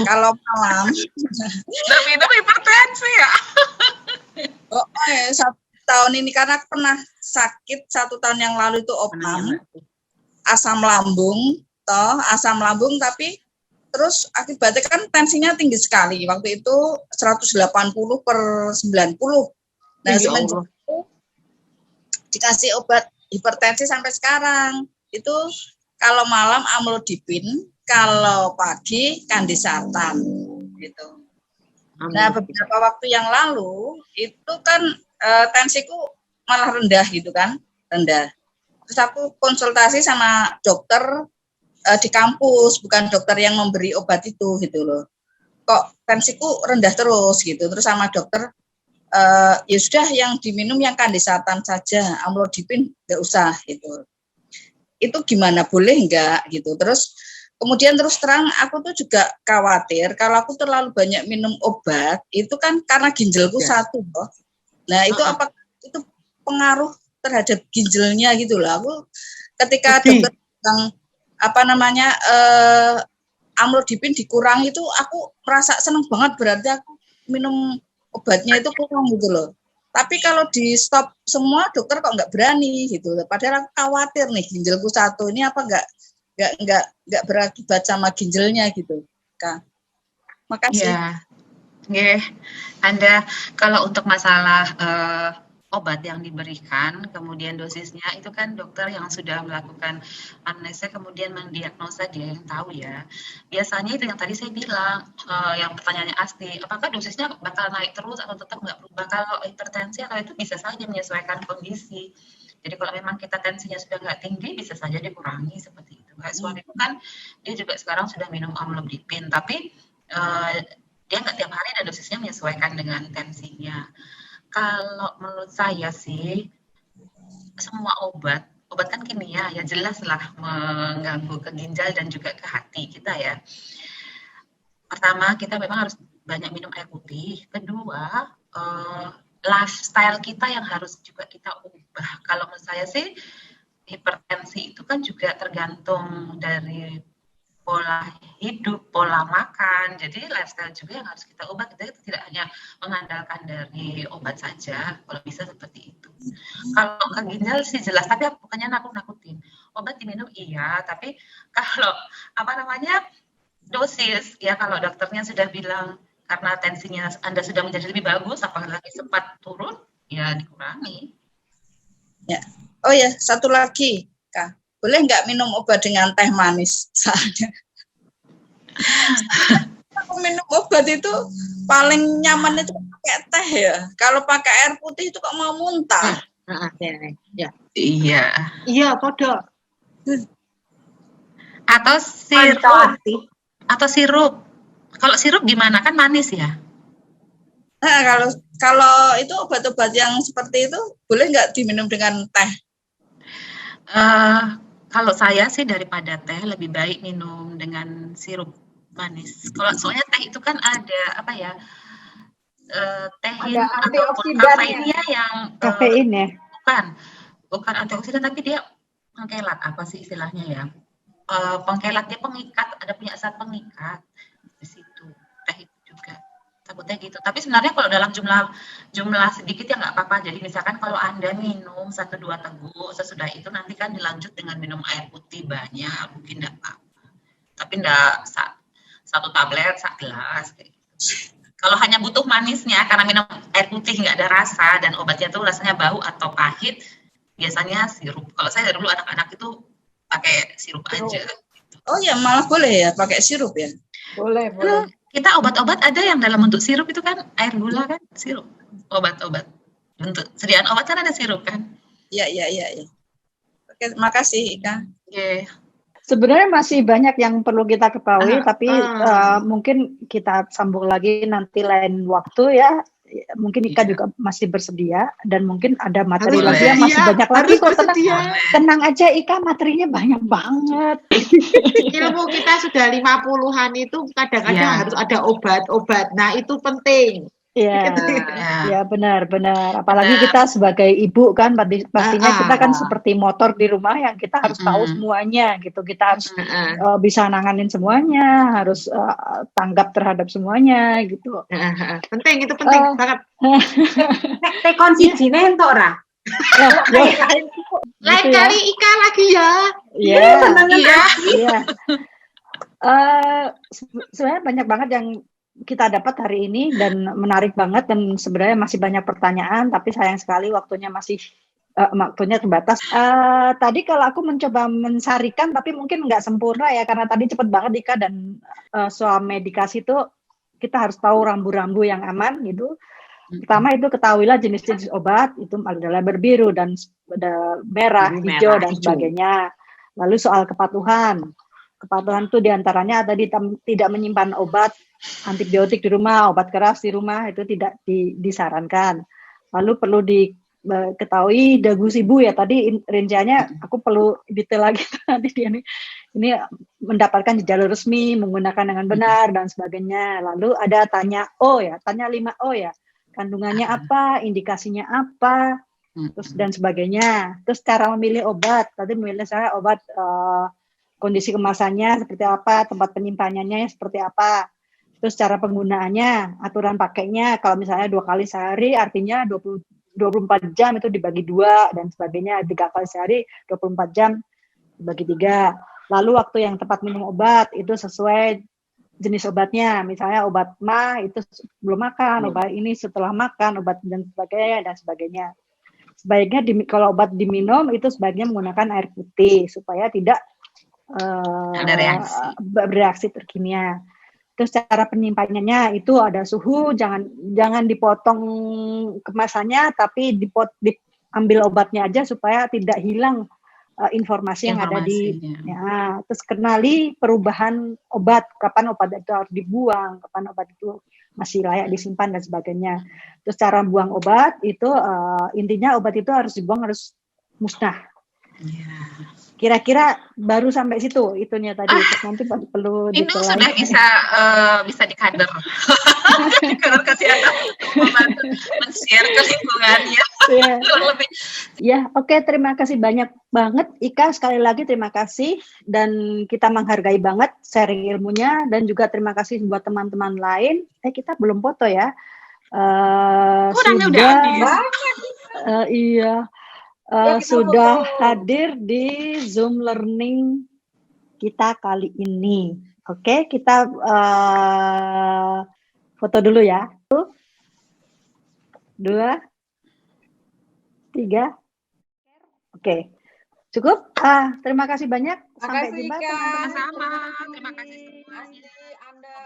Kalau malam, Tapi itu hipertensi ya. 1 tahun ini karena aku pernah sakit 1 tahun yang lalu itu opnam, asam lambung tapi terus akibatnya kan tensinya tinggi sekali. Waktu itu 180/90. Nah, semenjak itu dikasih obat hipertensi sampai sekarang. Itu kalau malam amlodipin, kalau pagi kandisartan gitu. Nah, beberapa waktu yang lalu itu kan tensiku malah rendah gitu kan, rendah. Terus aku konsultasi sama dokter di kampus, bukan dokter yang memberi obat itu gitu loh. Kok tensiku rendah terus gitu. Terus sama dokter ya sudah yang diminum yang kandisartan saja, amlodipin nggak usah gitu. Itu gimana, boleh nggak gitu. Terus kemudian terus terang aku tuh juga khawatir kalau aku terlalu banyak minum obat itu kan karena ginjalku satu loh. Nah itu apa itu pengaruh terhadap ginjalnya gitu loh. Aku ketika dokter bilang amlodipin dikurangi itu aku merasa seneng banget, berarti aku minum obatnya itu kurang gitu loh. Tapi kalau di stop semua dokter kok nggak berani gitu. Padahal aku khawatir nih ginjalku satu ini apa nggak berakibat sama ginjalnya gitu, Kak. Makasih. Ya, Anda kalau untuk masalah obat yang diberikan, kemudian dosisnya itu kan dokter yang sudah melakukan anamnesa kemudian mendiagnosa dia yang tahu ya. Biasanya itu yang tadi saya bilang, yang pertanyaannya asli, apakah dosisnya bakal naik terus atau tetap nggak berubah? Kalau hipertensi atau itu bisa saja menyesuaikan kondisi. Jadi kalau memang kita tensinya sudah nggak tinggi, bisa saja dikurangi seperti itu. Kayak suamiku kan, dia juga sekarang sudah minum amlodipin, tapi dia nggak tiap hari dan dosisnya menyesuaikan dengan tensinya. Kalau menurut saya sih, semua obat kan kimia ya jelas lah mengganggu ke ginjal dan juga ke hati kita ya. Pertama, kita memang harus banyak minum air putih. Kedua, lifestyle kita yang harus juga kita ubah. Kalau menurut saya sih, hipertensi itu kan juga tergantung dari pola hidup, pola makan. Jadi lifestyle juga yang harus kita ubah. Kita tidak hanya mengandalkan dari obat saja, kalau bisa seperti itu. Kalau ke ginjal sih jelas, tapi bukannya nakut-nakutin. Obat diminum iya, tapi kalau dosis, ya kalau dokternya sudah bilang karena tensinya Anda sudah menjadi lebih bagus, apalagi sempat turun, ya dikurangi. Ya. Oh ya, satu lagi, Kak. Boleh nggak minum obat dengan teh manis? Soalnya aku minum obat itu paling nyaman itu pakai teh ya. Kalau pakai air putih itu kok mau muntah. Ya. Iya. Iya, kodok. Atau sirup. Kalau sirup gimana? Kan manis ya? Nah, kalau itu obat-obat yang seperti itu boleh nggak diminum dengan teh? Kalau saya sih daripada teh lebih baik minum dengan sirup manis. Kalau soalnya teh itu kan ada tehin Ada ataupun antioksidannya. kafeinnya yang Kafein ya. bukan antioksidan, tapi dia pengkelat, apa sih istilahnya ya? Pengkelatnya pengikat, ada punya zat pengikat di situ. Teh itu juga takutnya gitu. Tapi sebenarnya kalau dalam jumlah sedikit ya nggak apa-apa. Jadi misalkan kalau Anda minum 1-2 teguk, sesudah itu nanti kan dilanjut dengan minum air putih banyak, mungkin nggak apa-apa. Tapi nggak satu tablet, gelas kayak gitu. Kalau hanya butuh manisnya karena minum air putih nggak ada rasa dan obatnya tuh rasanya bau atau pahit, biasanya sirup. Kalau saya dulu anak-anak itu pakai sirup aja. Oh ya, malah boleh ya pakai sirup ya? Boleh. Kita obat-obat ada yang dalam bentuk sirup itu kan, air gula kan sirup. Obat-obat. Bentuk sediaan obat kan ada sirup kan? Iya. Oke, makasih Ika. Yeah. Sebenarnya masih banyak yang perlu kita ketahui, tapi mungkin kita sambung lagi nanti lain waktu ya. Mungkin Ika juga masih bersedia dan mungkin ada materi Harus lagi yang masih bersedia, banyak lagi harus kok. bersedia. Tenang aja Ika, materinya banyak banget. Ilmu kita sudah 50-an itu kadang-kadang harus ada obat-obat. Nah, itu penting. Iya, ya benar. Apalagi kita sebagai ibu kan, pastinya kita kan seperti motor di rumah yang kita harus tahu semuanya gitu. Kita harus bisa nanganin semuanya, harus tanggap terhadap semuanya gitu. Penting, itu penting banget. Tekon sijine entuk ora? Lain kali Ika lagi ya. Iya. Sebenarnya banyak banget yang kita dapat hari ini dan menarik banget, dan sebenarnya masih banyak pertanyaan, tapi sayang sekali waktunya terbatas. Tadi kalau aku mencoba mensarikan, tapi mungkin nggak sempurna ya, karena tadi cepet banget Dika, dan soal medikasi itu kita harus tahu rambu-rambu yang aman gitu. Pertama itu ketahuilah jenis-jenis obat, itu adalah berbiru dan merah, hijau dan sebagainya. Lalu soal kepatuhan itu diantaranya tadi tidak menyimpan obat antibiotik di rumah, obat keras di rumah itu tidak disarankan. Lalu perlu diketahui dagu sibu ya, tadi rinciannya aku perlu detail lagi nanti ini mendapatkan jalur resmi, menggunakan dengan benar dan sebagainya. Lalu ada tanya 5O ya, kandungannya apa, indikasinya apa, terus dan sebagainya. Terus cara memilih obat, tadi memilih saya obat kondisi kemasannya seperti apa, tempat penyimpanannya seperti apa. Terus cara penggunaannya, aturan pakainya, kalau misalnya 2 kali sehari artinya 24 jam itu dibagi 2 dan sebagainya, 3 kali sehari 24 jam dibagi 3. Lalu waktu yang tepat minum obat itu sesuai jenis obatnya, misalnya obat mah itu sebelum makan, obat ini setelah makan, obat dan sebagainya. Sebaiknya kalau obat diminum itu sebaiknya menggunakan air putih supaya tidak ada bereaksi terkimia. Terus cara penyimpanannya itu ada suhu, jangan dipotong kemasannya, tapi diambil obatnya aja supaya tidak hilang informasi yang ada Terus kenali perubahan obat, kapan obat itu harus dibuang, kapan obat itu masih layak disimpan dan sebagainya. Terus cara buang obat itu intinya obat itu harus dibuang, harus musnah. Kira-kira baru sampai situ itunya tadi. Terus nanti perlu Indung detail sudah lagi. bisa dikader. Dikader kesehatan membantu men-share ke lingkungannya. Iya. Kurang lebih. Ya, oke, terima kasih banyak banget Ika, sekali lagi terima kasih dan kita menghargai banget sharing ilmunya dan juga terima kasih buat teman-teman lain. Kita belum foto ya. Kurangnya udah Sudah iya. Ya, kita Sudah foto. hadir di Zoom Learning kita kali ini. Oke, kita foto dulu ya. 1, 2, 3. Oke, cukup. Terima kasih banyak. Sampai Makasih, jumpa Ika. teman-teman. Sama-sama. Terima kasih semua. Andi, Anda.